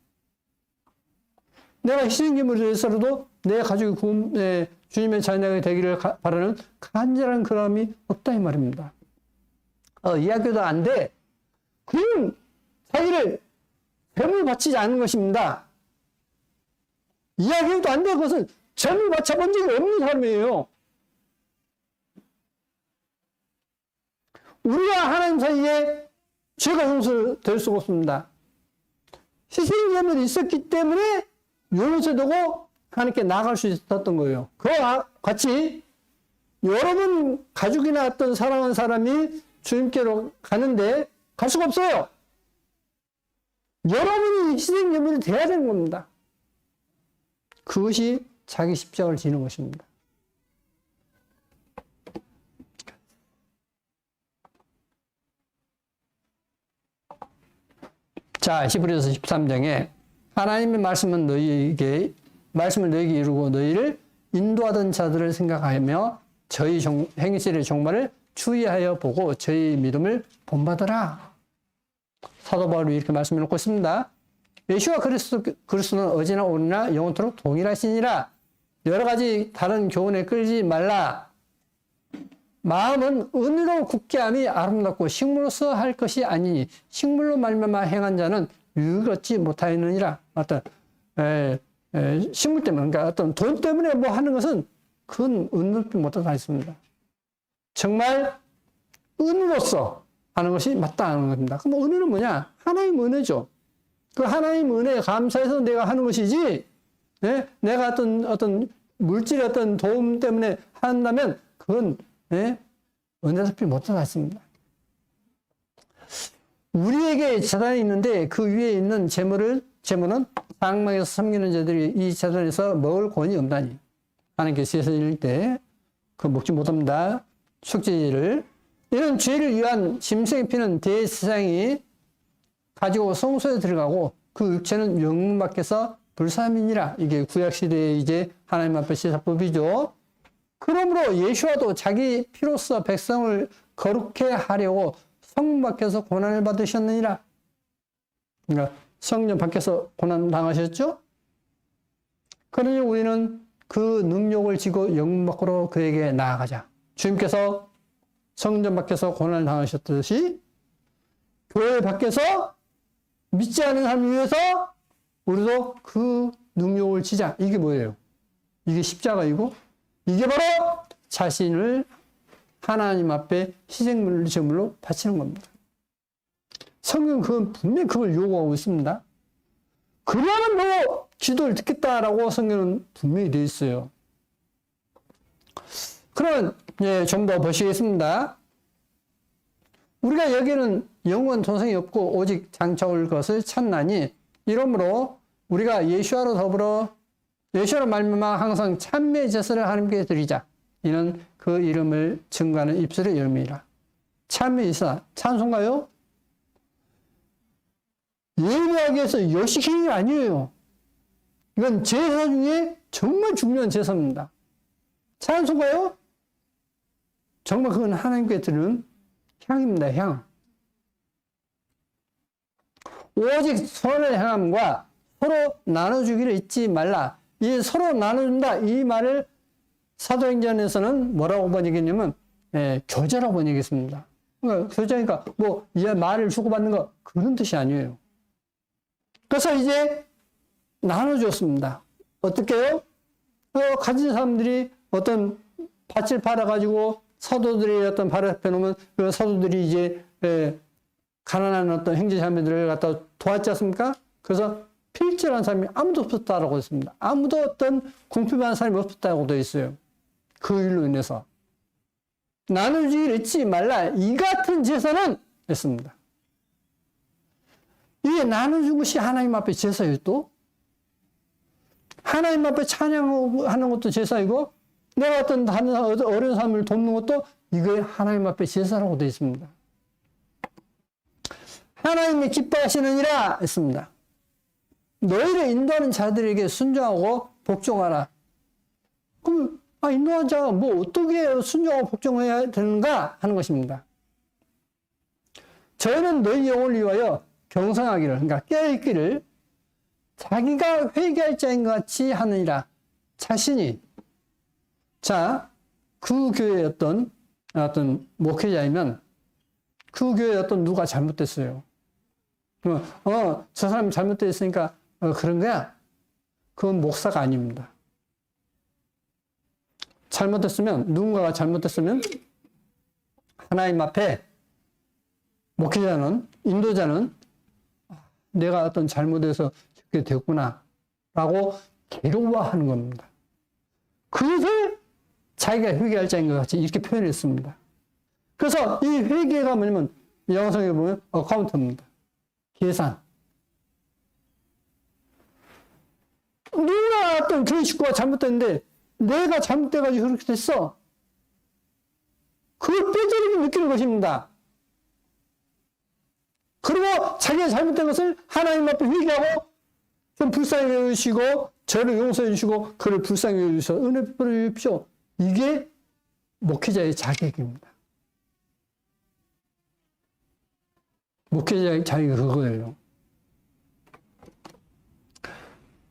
내가 희생제물을 위해서라도 내 가족이 주님의 자녀가 되기를 바라는 간절한 그람이 없다 이 말입니다. 이야기도 안 돼. 그는 자기를 제물 바치지 않은 것입니다. 이야기도 안 돼. 그것은 제물 바쳐본 적이 없는 사람이에요. 우리와 하나님 사이에 죄가 용서될 수가 없습니다. 희생제물이 있었기 때문에 용서되고 하나님께 나아갈 수 있었던 거예요. 그와 같이 여러분 가족이나 어떤 사랑하는 사람이 주님께로 가는데 갈 수가 없어요. 여러분이 희생제물이 돼야 되는 겁니다. 그것이 자기 십자가를 지는 것입니다. 자, 히브리서 13장에 하나님의 말씀을 너희에게 이루고 너희를 인도하던 자들을 생각하며 저희 행실의 종말을 추이하여 보고 저희 믿음을 본받으라. 사도 바울이 이렇게 말씀해 놓고 있습니다. 예수와 그리스도는 어제나 오늘나 영원토록 동일하시니라. 여러 가지 다른 교훈에 끌지 말라. 마음은 은으로 굳게 함이 아름답고 식물로서 할 것이 아니니 식물로 말미암아 행한 자는 유익을 얻지 못하였느니라. 어떤 식물 때문에, 그러니까 어떤 돈 때문에 뭐 하는 것은 그건 은으로 못하다 했습니다. 정말 은으로서 하는 것이 마땅한 겁니다. 그럼 은혜는 뭐냐? 하나님 은혜죠. 그 하나님 은혜에 감사해서 내가 하는 것이지, 내가 어떤 물질의 어떤 도움 때문에 한다면 그건 은혜롭지 못하다 했습니다. 우리에게 재단이 있는데 그 위에 있는 재물은 사망에서 섬기는 자들이 이 재단에서 먹을 권이 없나니 하나님께서 세상일 때 그 먹지 못합니다. 축제를 이런 죄를 위한 짐승의 피는 대세상이 가지고 성소에 들어가고 그 육체는 영문 밖에서 불사함이니라. 이게 구약시대의 이제 하나님 앞에 시사법이죠. 그러므로 예수와도 자기 피로써 백성을 거룩해 하려고 성문 밖에서 고난을 받으셨느니라. 그러니까 성전 밖에서 고난 당하셨죠? 그러니 우리는 그 능력을 지고 영문 밖으로 그에게 나아가자. 주님께서 성전 밖에서 고난을 당하셨듯이 교회 밖에서 믿지 않는 사람 위해서 우리도 그 능력을 지자. 이게 뭐예요? 이게 십자가이고 이게 바로 자신을 하나님 앞에 희생물로 제물로 바치는 겁니다. 성경은 그건 분명히 그걸 요구하고 있습니다. 그러면 뭐 기도를 듣겠다라고 성경은 분명히 되어 있어요. 그러면 좀 더 보시겠습니다. 우리가 여기는 영원 도성이 없고 오직 장차 올 것을 찾나니 이러므로 우리가 예수와로 더불어 예수로 말미암아 항상 찬미의 제사를 하나님께 드리자. 이는 그 이름을 증거하는 입술의 열매이라. 찬미의 제사, 찬송가요? 예배하기 위해서 여식행위 가 아니에요. 이건 제사 중에 정말 중요한 제사입니다. 찬송가요? 정말 그건 하나님께 드리는 향입니다. 향. 오직 선을 행함과 서로 나눠주기를 잊지 말라. 이 서로 나눠준다. 이 말을 사도행전에서는 뭐라고 번역했냐면 교제라고 번역했습니다. 그러니까 교제니까 뭐 이 말을 주고받는 거 그런 뜻이 아니에요. 그래서 이제 나눠줬습니다. 어떻게요? 가진 사람들이 어떤 밭을 팔아가지고 사도들이 어떤 발을 앞에 놓으면 그 사도들이 이제 가난한 어떤 형제 자매들을 갖다 도왔지 않습니까? 그래서 필절한 사람이 아무도 없었다라고 했습니다. 아무도 어떤 궁핍한 사람이 없었다고 되어 있어요. 그 일로 인해서. 나누기를 잊지 말라. 이 같은 제사는 했습니다. 이게 나눠준 것이 하나님 앞에 제사예요, 또. 하나님 앞에 찬양하는 것도 제사이고, 내가 어떤 다른 어려운 사람을 돕는 것도 이게 하나님 앞에 제사라고 되어 있습니다. 하나님이 기뻐하시느니라 했습니다. 너희를 인도하는 자들에게 순종하고 복종하라. 그럼 인도하는 자가 뭐 어떻게 순종하고 복종해야 되는가 하는 것입니다. 저희는 너희 영혼을 위하여 경성하기를, 그러니까 깨어있기를 자기가 회개할 자인 것 같이 하느니라. 자신이. 자, 그 교회의 어떤 목회자이면 그 교회의 어떤 누가 잘못됐어요. 저 사람이 잘못됐으니까 그런 거야? 그건 목사가 아닙니다. 누군가가 잘못됐으면 하나님 앞에 목회자는, 인도자는 내가 어떤 잘못해서 저렇게 됐구나 라고 괴로워하는 겁니다. 그것을 자기가 회개할 자인 것 같이 이렇게 표현했습니다. 그래서 이 회개가 뭐냐면 영성에 보면 어카운트입니다. 계산. 누가 어떤 교회 식구가 잘못됐는데 내가 잘못돼가지고 그렇게 됐어. 그걸 뼈저리게 느끼는 것입니다. 그리고 자기가 잘못된 것을 하나님 앞에 회개하고 좀 불쌍히 여기시고 저를 용서해 주시고 그를 불쌍히 여기셔서 은혜 베풀어 주십시오. 이게 목회자의 자격입니다. 목회자의 자격이 그거예요.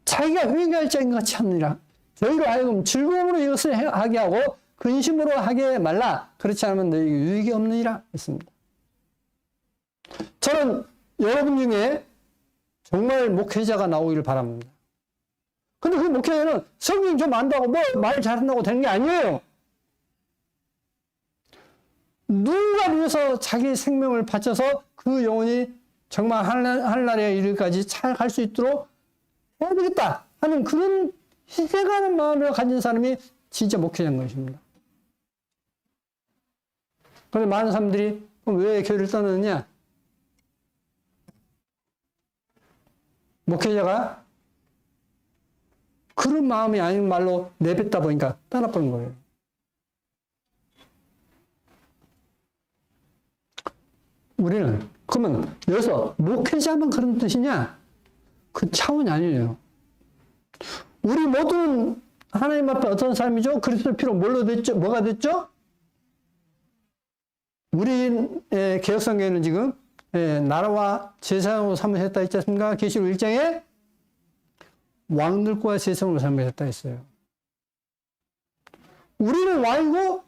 자기가 회개할 자인 것 같이 하느니라. 저희로 하여금 즐거움으로 이것을 하게 하고 근심으로 하게 말라. 그렇지 않으면 너희에게 유익이 없느니라 했습니다. 저는 여러분 중에 정말 목회자가 나오기를 바랍니다. 근데 그 목회자는 성경 좀 안다고 뭐 말 잘한다고 되는 게 아니에요. 누군가를 위해서 자기 생명을 바쳐서 그 영혼이 정말 하늘나라에 이르기까지 잘 갈 수 있도록 해야 되겠다 하는 그런 희생하는 마음을 가진 사람이 진짜 목회자인 것입니다. 그런데 많은 사람들이 왜 교회를 떠나느냐? 목회자가 그런 마음이 아닌 말로 내뱉다 보니까 떠나버린 거예요. 우리는 그러면 여기서 목회자만 그런 뜻이냐? 그 차원이 아니에요. 우리 모두는 하나님 앞에 어떤 사람이죠? 그리스도의 피로 뭘로 됐죠? 뭐가 됐죠? 우리 개혁성경에는 지금 나라와 제사장으로 삼으셨다 했지 않습니까? 계시록 1장에 왕들과 제사장으로 삼으셨다 했어요. 우리는 왕이고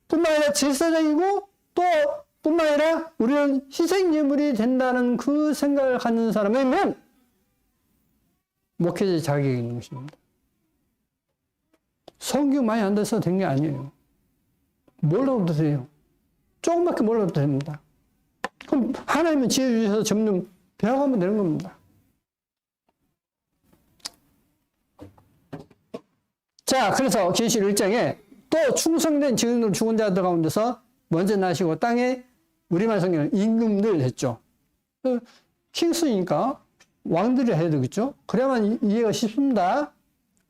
뿐만 아니라 제사장이고 또 뿐만 아니라 우리는 희생예물이 된다는 그 생각을 갖는 사람이면 목회자의 자격이 있는 것입니다. 성경 많이 안 돼서 된 게 아니에요. 몰라도 돼요. 조금밖에 몰라도 됩니다. 그럼 하나님은 지혜 주셔서 점점 배워가면 되는 겁니다. 자, 그래서 계시록 1장에 또 충성된 증인으로 죽은 자들 가운데서 먼저 나시고 땅에 우리말 성경은 임금들 했죠. 킹스니까 왕들이 해야 되겠죠. 그래야만 이해가 쉽습니다.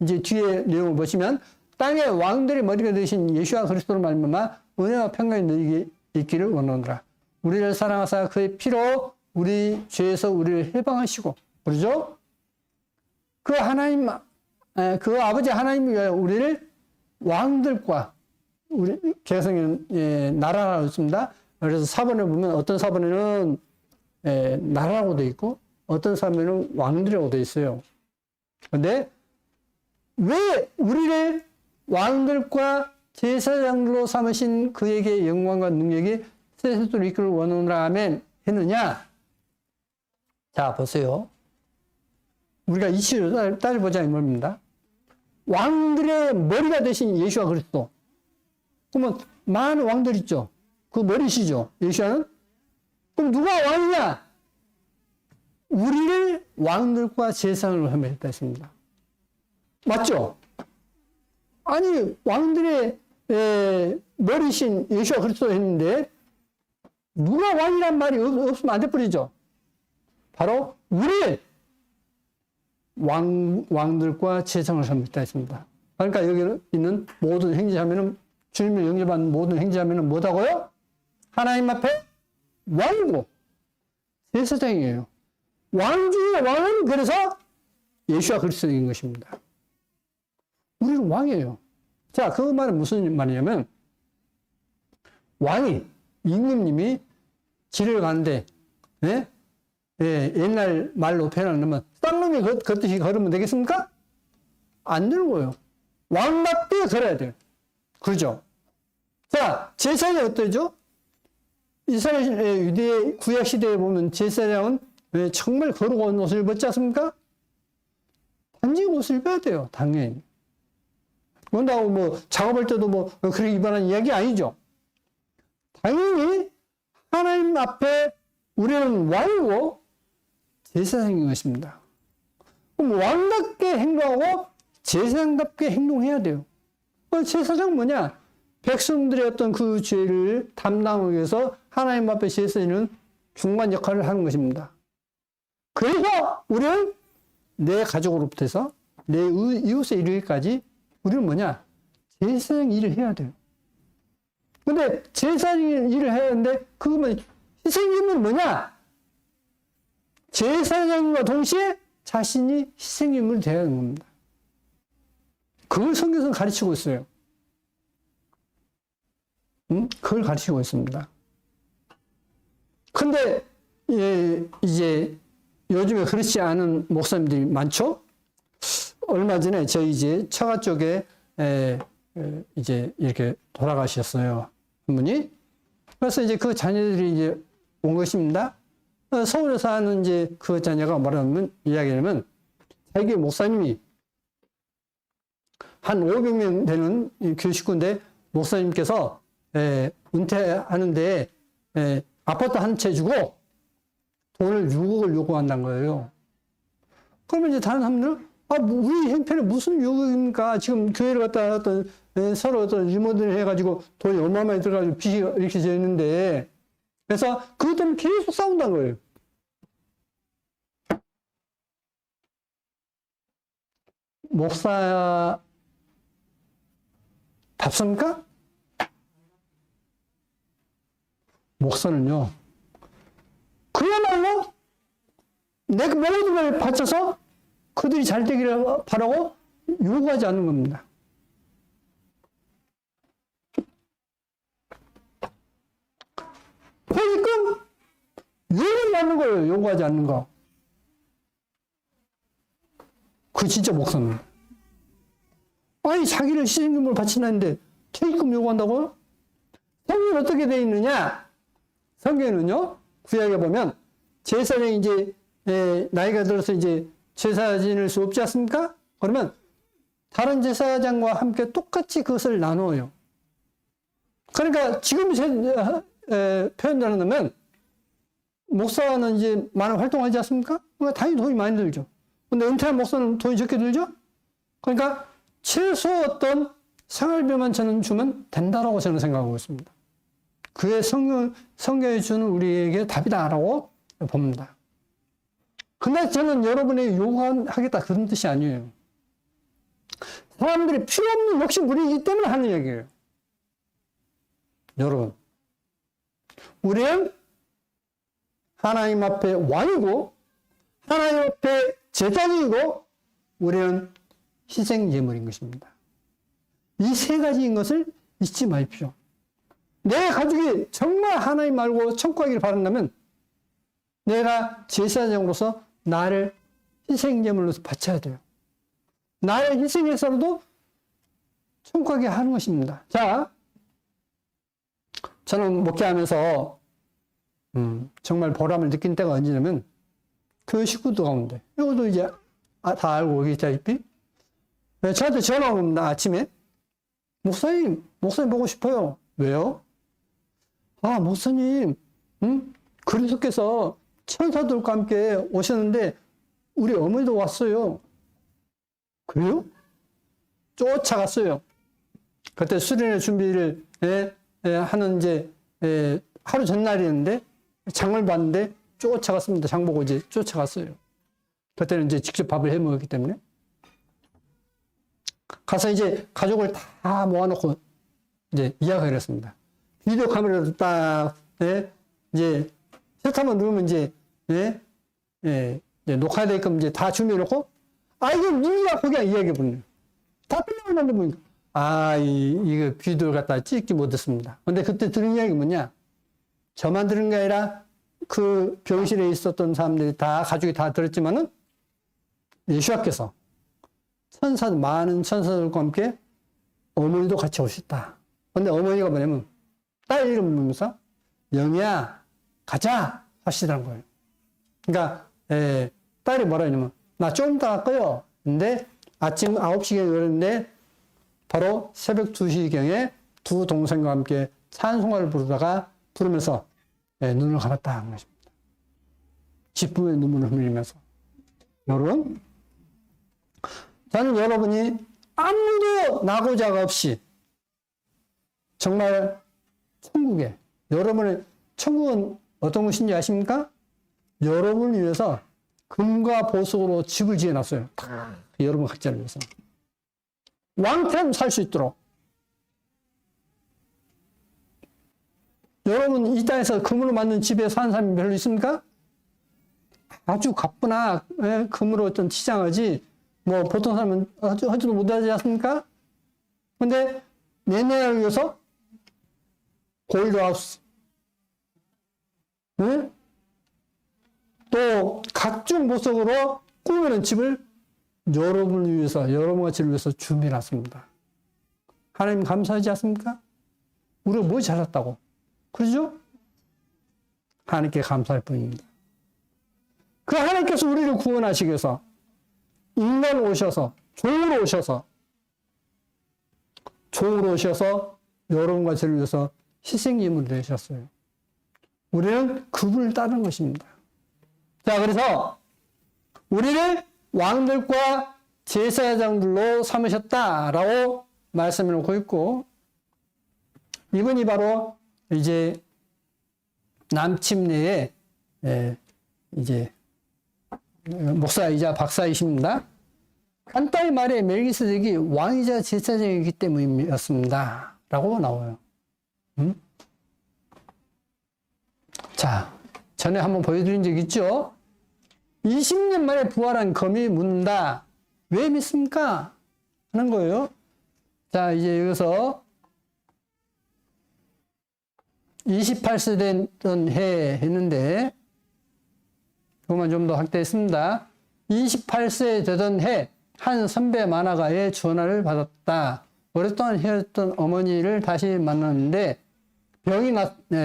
이제 뒤에 내용을 보시면 땅에 왕들의 머리가 되신 예수와 그리스도로 말미암아 은혜와 평강이 너희에게 있기를 원하노라. 우리를 사랑하사 그의 피로 우리 죄에서 우리를 해방하시고, 그러죠? 그 하나님, 그 아버지 하나님이 우리를 왕들과 우리 개성에는 나라라고 있습니다. 그래서 사본에 보면 어떤 사본에는 나라라고 되어 있고 어떤 사본에는 왕들이라고 되어 있어요. 그런데 왜 우리를 왕들과 제사장들로 삼으신 그에게 영광과 능력이 세세토록 이끌어 원하노라 하면 했느냐? 자, 보세요. 우리가 이치를 따져보자 이 말입니다. 왕들의 머리가 되신 예수와 그리스도. 그러면 많은 왕들 있죠. 그 머리시죠. 예수와는 그럼 누가 왕이냐? 우리를 왕들과 제사장으로 함했다 했습니다. 맞죠? 아니, 왕들의 머리신 예수와 그리스도 했는데 누가 왕이란 말이 없으면 안 돼버리죠. 바로 우리 왕들과 제사장을 삼겠다 했습니다. 그러니까 여기 있는 모든 행제하면은 주님을 영접하는 모든 행제하면은 뭐다고요? 하나님 앞에 왕이고 제사장이에요. 왕 중에 왕은 그래서 예수와 그리스도인 것입니다. 우리는 왕이에요. 자, 그 말은 무슨 말이냐면 왕이 임금님이 길을 가는데 옛날 말로 표현하면 쌍놈이 걷듯이 걸으면 되겠습니까? 안 되는 거예요. 왕답게 걸어야 돼요. 그죠? 자, 제사장이 어떠죠? 이스라엘 유대 구약 시대에 보면 제사장은 정말 거룩한 옷을 입었지 않습니까? 단지 옷을 입어야 돼요. 당연히. 그런다고 뭐 작업할 때도 뭐 그렇게 입으라는 이야기 아니죠. 당연히 하나님 앞에 우리는 왕이고 제사장인 것입니다. 그럼 왕답게 행동하고 제사장답게 행동해야 돼요. 제사장 뭐냐? 백성들의 어떤 그 죄를 담당하기 위해서 하나님 앞에 제사장은 중간 역할을 하는 것입니다. 그래서 우리는 내 가족으로부터 내 이웃에 이르기까지 우리는 뭐냐? 제사장 일을 해야 돼요. 근데 제사장 일을 해야 하는데 그러면 희생제물은 뭐냐? 제사장과 동시에 자신이 희생제물이 되어야 하는 겁니다. 그걸 성경에서는 가르치고 있어요. 그걸 가르치고 있습니다. 근데 이제 요즘에 그렇지 않은 목사님들이 많죠? 얼마 전에 저희 이제 처가 쪽에 이제 이렇게 돌아가셨어요. 한 분이. 그래서 이제 그 자녀들이 이제 온 것입니다. 서울에 사는 이제 그 자녀가 뭐라면 이야기하면 자기 목사님이 한 500명 되는 교회 식구인데 목사님께서 은퇴하는데 아파트 한 채 주고 돈을 6억을 요구한다는 거예요. 그러면 이제 다른 사람들은 우리 형편에 무슨 6억입니까? 지금 교회를 갖다 어떤 서로 어떤 리모델을 해가지고 돈이 얼마만에 들어가지고 빚이 이렇게 져 있는데 그래서 그것 때문에 계속 싸운다는 거예요. 목사 답습니까? 목사는요, 그야말로 내 모든 걸 바쳐서 그들이 잘 되기를 바라고 요구하지 않는 겁니다. 그러니까 요구하지 않는 거예요. 요구하지 않는 거. 그 진짜 목사는. 아니 자기를 희생금을 바친다는데 퇴직금 요구한다고요? 성경은 어떻게 되어 있느냐? 성경에는요, 구약에 보면 제사장이 이제 나이가 들어서 이제 제사 지낼 수 없지 않습니까? 그러면 다른 제사장과 함께 똑같이 그것을 나누어요. 그러니까 지금 표현대로 하면 목사는 이제 많은 활동하지 않습니까? 그러니까 당연히 돈이 많이 들죠. 근데 은퇴한 목사는 돈이 적게 들죠? 그러니까 최소 어떤 생활비만 저는 주면 된다라고 저는 생각하고 있습니다. 그게 성경이 주는 우리에게 답이다라고 봅니다. 근데 저는 여러분에게 요구하겠다 그런 뜻이 아니에요. 사람들이 필요 없는 욕심 부리기 때문에 하는 얘기예요. 여러분, 우리는 하나님 앞에 왕이고 하나님 앞에 제사장이고 우리는 희생제물인 것입니다. 이 세 가지인 것을 잊지 마십시오. 내 가족이 정말 하나님 알고 천국하기를 바란다면 내가 제사장으로서 나를 희생제물로서 바쳐야 돼요. 나를 희생해서라도 천국하게 하는 것입니다. 자, 저는 목회하면서 정말 보람을 느낀 때가 언제냐면 교회 식구들 가운데 이것도 이제 다 알고 계시다시피 저한테 전화 옵니다. 아침에 목사님 보고 싶어요. 왜요? 목사님 그리스도께서 천사들과 함께 오셨는데 우리 어머니도 왔어요. 그래요? 쫓아갔어요. 그때 수련회 준비를 하는 이제 하루 전날이었는데 장을 봤는데 쫓아갔습니다. 장 보고 이제 쫓아갔어요. 그때는 이제 직접 밥을 해 먹었기 때문에. 가서 이제 가족을 다 모아놓고 이제 이야기를 했습니다. 비디오 카메라로 딱, 이제 셋하면 누르면 이제, 이제 녹화될 거면 이제 다 준비해놓고, 이거 누가 그냥 이야기해 보네요. 다 끝나고 보니까, 이거 비디오를 갖다 찍지 못했습니다. 근데 그때 들은 이야기 뭐냐? 저만 들은 게 아니라 그 병실에 있었던 사람들이 다, 가족이 다 들었지만은, 예수님께서 많은 천사들과 함께 어머니도 같이 오셨다. 근데 어머니가 뭐냐면, 딸 이름 부르면서, 영희야, 가자! 하시더란 거예요. 그러니까, 딸이 뭐라 했냐면, 나 좀 이따 갈 거요. 근데 아침 9시경에 그랬는데, 바로 새벽 2시경에 두 동생과 함께 찬송가를 부르면서 눈을 감았다 하는 것입니다. 기쁨의 눈물을 흘리면서. 여러분, 저는 여러분이 아무도 나고자가 없이 정말 천국에, 여러분의 천국은 어떤 곳인지 아십니까? 여러분을 위해서 금과 보석으로 집을 지어놨어요. 다 여러분 각자를 위해서. 왕처럼 살 수 있도록. 여러분 이 땅에서 금으로 만든 집에 사는 사람이 별로 있습니까? 아주 가쁘나 금으로 어떤 치장하지 뭐 보통 사람은 하지도 못하지 않습니까? 근데 내 나라를 위해서 골드하우스, 또 각종 보석으로 꾸미는 집을 여러분을 위해서, 여러분과 저를 위해서 준비해놨습니다. 하나님 감사하지 않습니까? 우리가 뭐 잘했다고. 그러죠? 하나님께 감사할 뿐입니다. 그 하나님께서 우리를 구원하시기 위해서 인간으로 오셔서, 종으로 오셔서 여러분과 저를 위해서 희생제물을 내셨어요. 우리는 그분을 따르는 것입니다. 자, 그래서 우리를 왕들과 제사장들로 삼으셨다라고 말씀해 놓고 있고, 이분이 바로 이제 남침내의 이제 목사이자 박사이십니다. 간단히 말해 멜기세덱이 왕이자 제사장이기 때문이었습니다. 라고 나와요. 자, 전에 한번 보여드린 적 있죠? 20년 만에 부활한 검이 묻는다. 왜 믿습니까? 하는 거예요. 자, 이제 여기서 28세 됐던 해 했는데, 그것만 좀 더 확대했습니다. 28세 되던 해, 한 선배 만화가의 전화를 받았다. 오랫동안 헤어졌던 어머니를 다시 만났는데, 병이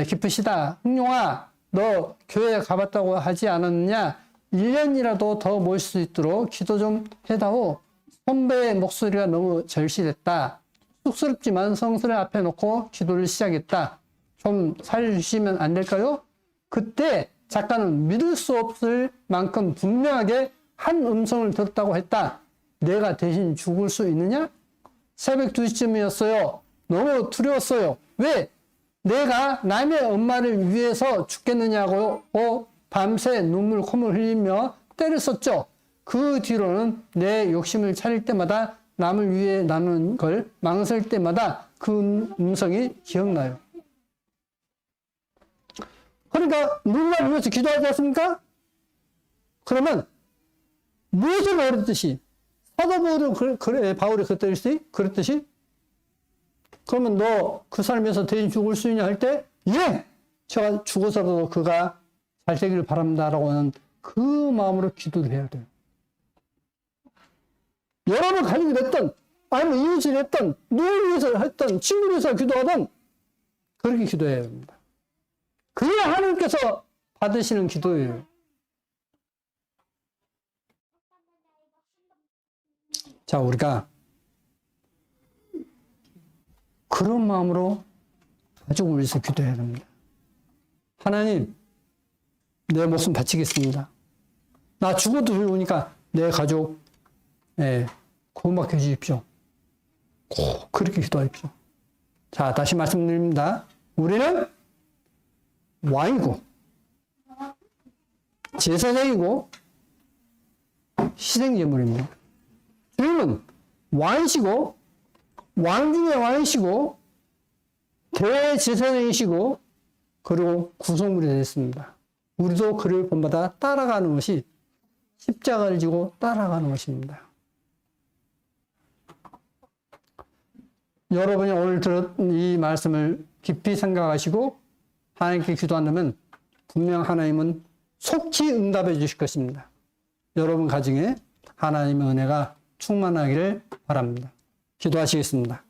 깊으시다. 흥룡아, 너 교회 가봤다고 하지 않았느냐? 1년이라도 더 모실 수 있도록 기도 좀 해다오. 선배의 목소리가 너무 절실했다. 쑥스럽지만 성스레 앞에 놓고 기도를 시작했다. 좀 살려주시면 안 될까요? 그때 작가는 믿을 수 없을 만큼 분명하게 한 음성을 들었다고 했다. 내가 대신 죽을 수 있느냐? 새벽 2시쯤이었어요. 너무 두려웠어요. 왜? 내가 남의 엄마를 위해서 죽겠느냐고 밤새 눈물 콧물 흘리며 때렸었죠. 그 뒤로는 내 욕심을 차릴 때마다 남을 위해 나누는 걸 망설 때마다 그 음성이 기억나요. 그러니까 누군가를 위해서 기도하지 않습니까? 그러면 무엇을 어렸듯이 사도 바울이 그랬듯이 그러면 너 그 사람 위해서 대신 죽을 수 있냐 할 때 예! 제가 죽어서라도 그가 잘 되기를 바랍니다라고 하는 그 마음으로 기도를 해야 돼요. 여러분 가족이 됐든 아니면 이웃이 됐든 누구를 위해서 했든 친구를 위해서 기도하든 그렇게 기도해야 됩니다. 그래야 하나님께서 받으시는 기도예요. 자, 우리가 그런 마음으로 가족을 위해서 기도해야 됩니다. 하나님, 내 목숨 바치겠습니다. 나 죽어도 좋으니까 내 가족, 구원받게 해주십시오. 꼭 그렇게 기도하십시오. 자, 다시 말씀드립니다. 우리는 왕이고, 제사장이고, 희생제물입니다. 주님은 왕이시고, 왕 중에 왕이시고, 대제사장이시고, 그리고 구속물이 되셨습니다. 우리도 그를 본받아 따라가는 것이 십자가를 지고 따라가는 것입니다. 여러분이 오늘 들은 이 말씀을 깊이 생각하시고 하나님께 기도한다면 분명 하나님은 속히 응답해 주실 것입니다. 여러분 가정에 하나님의 은혜가 충만하기를 바랍니다. 기도하시겠습니다.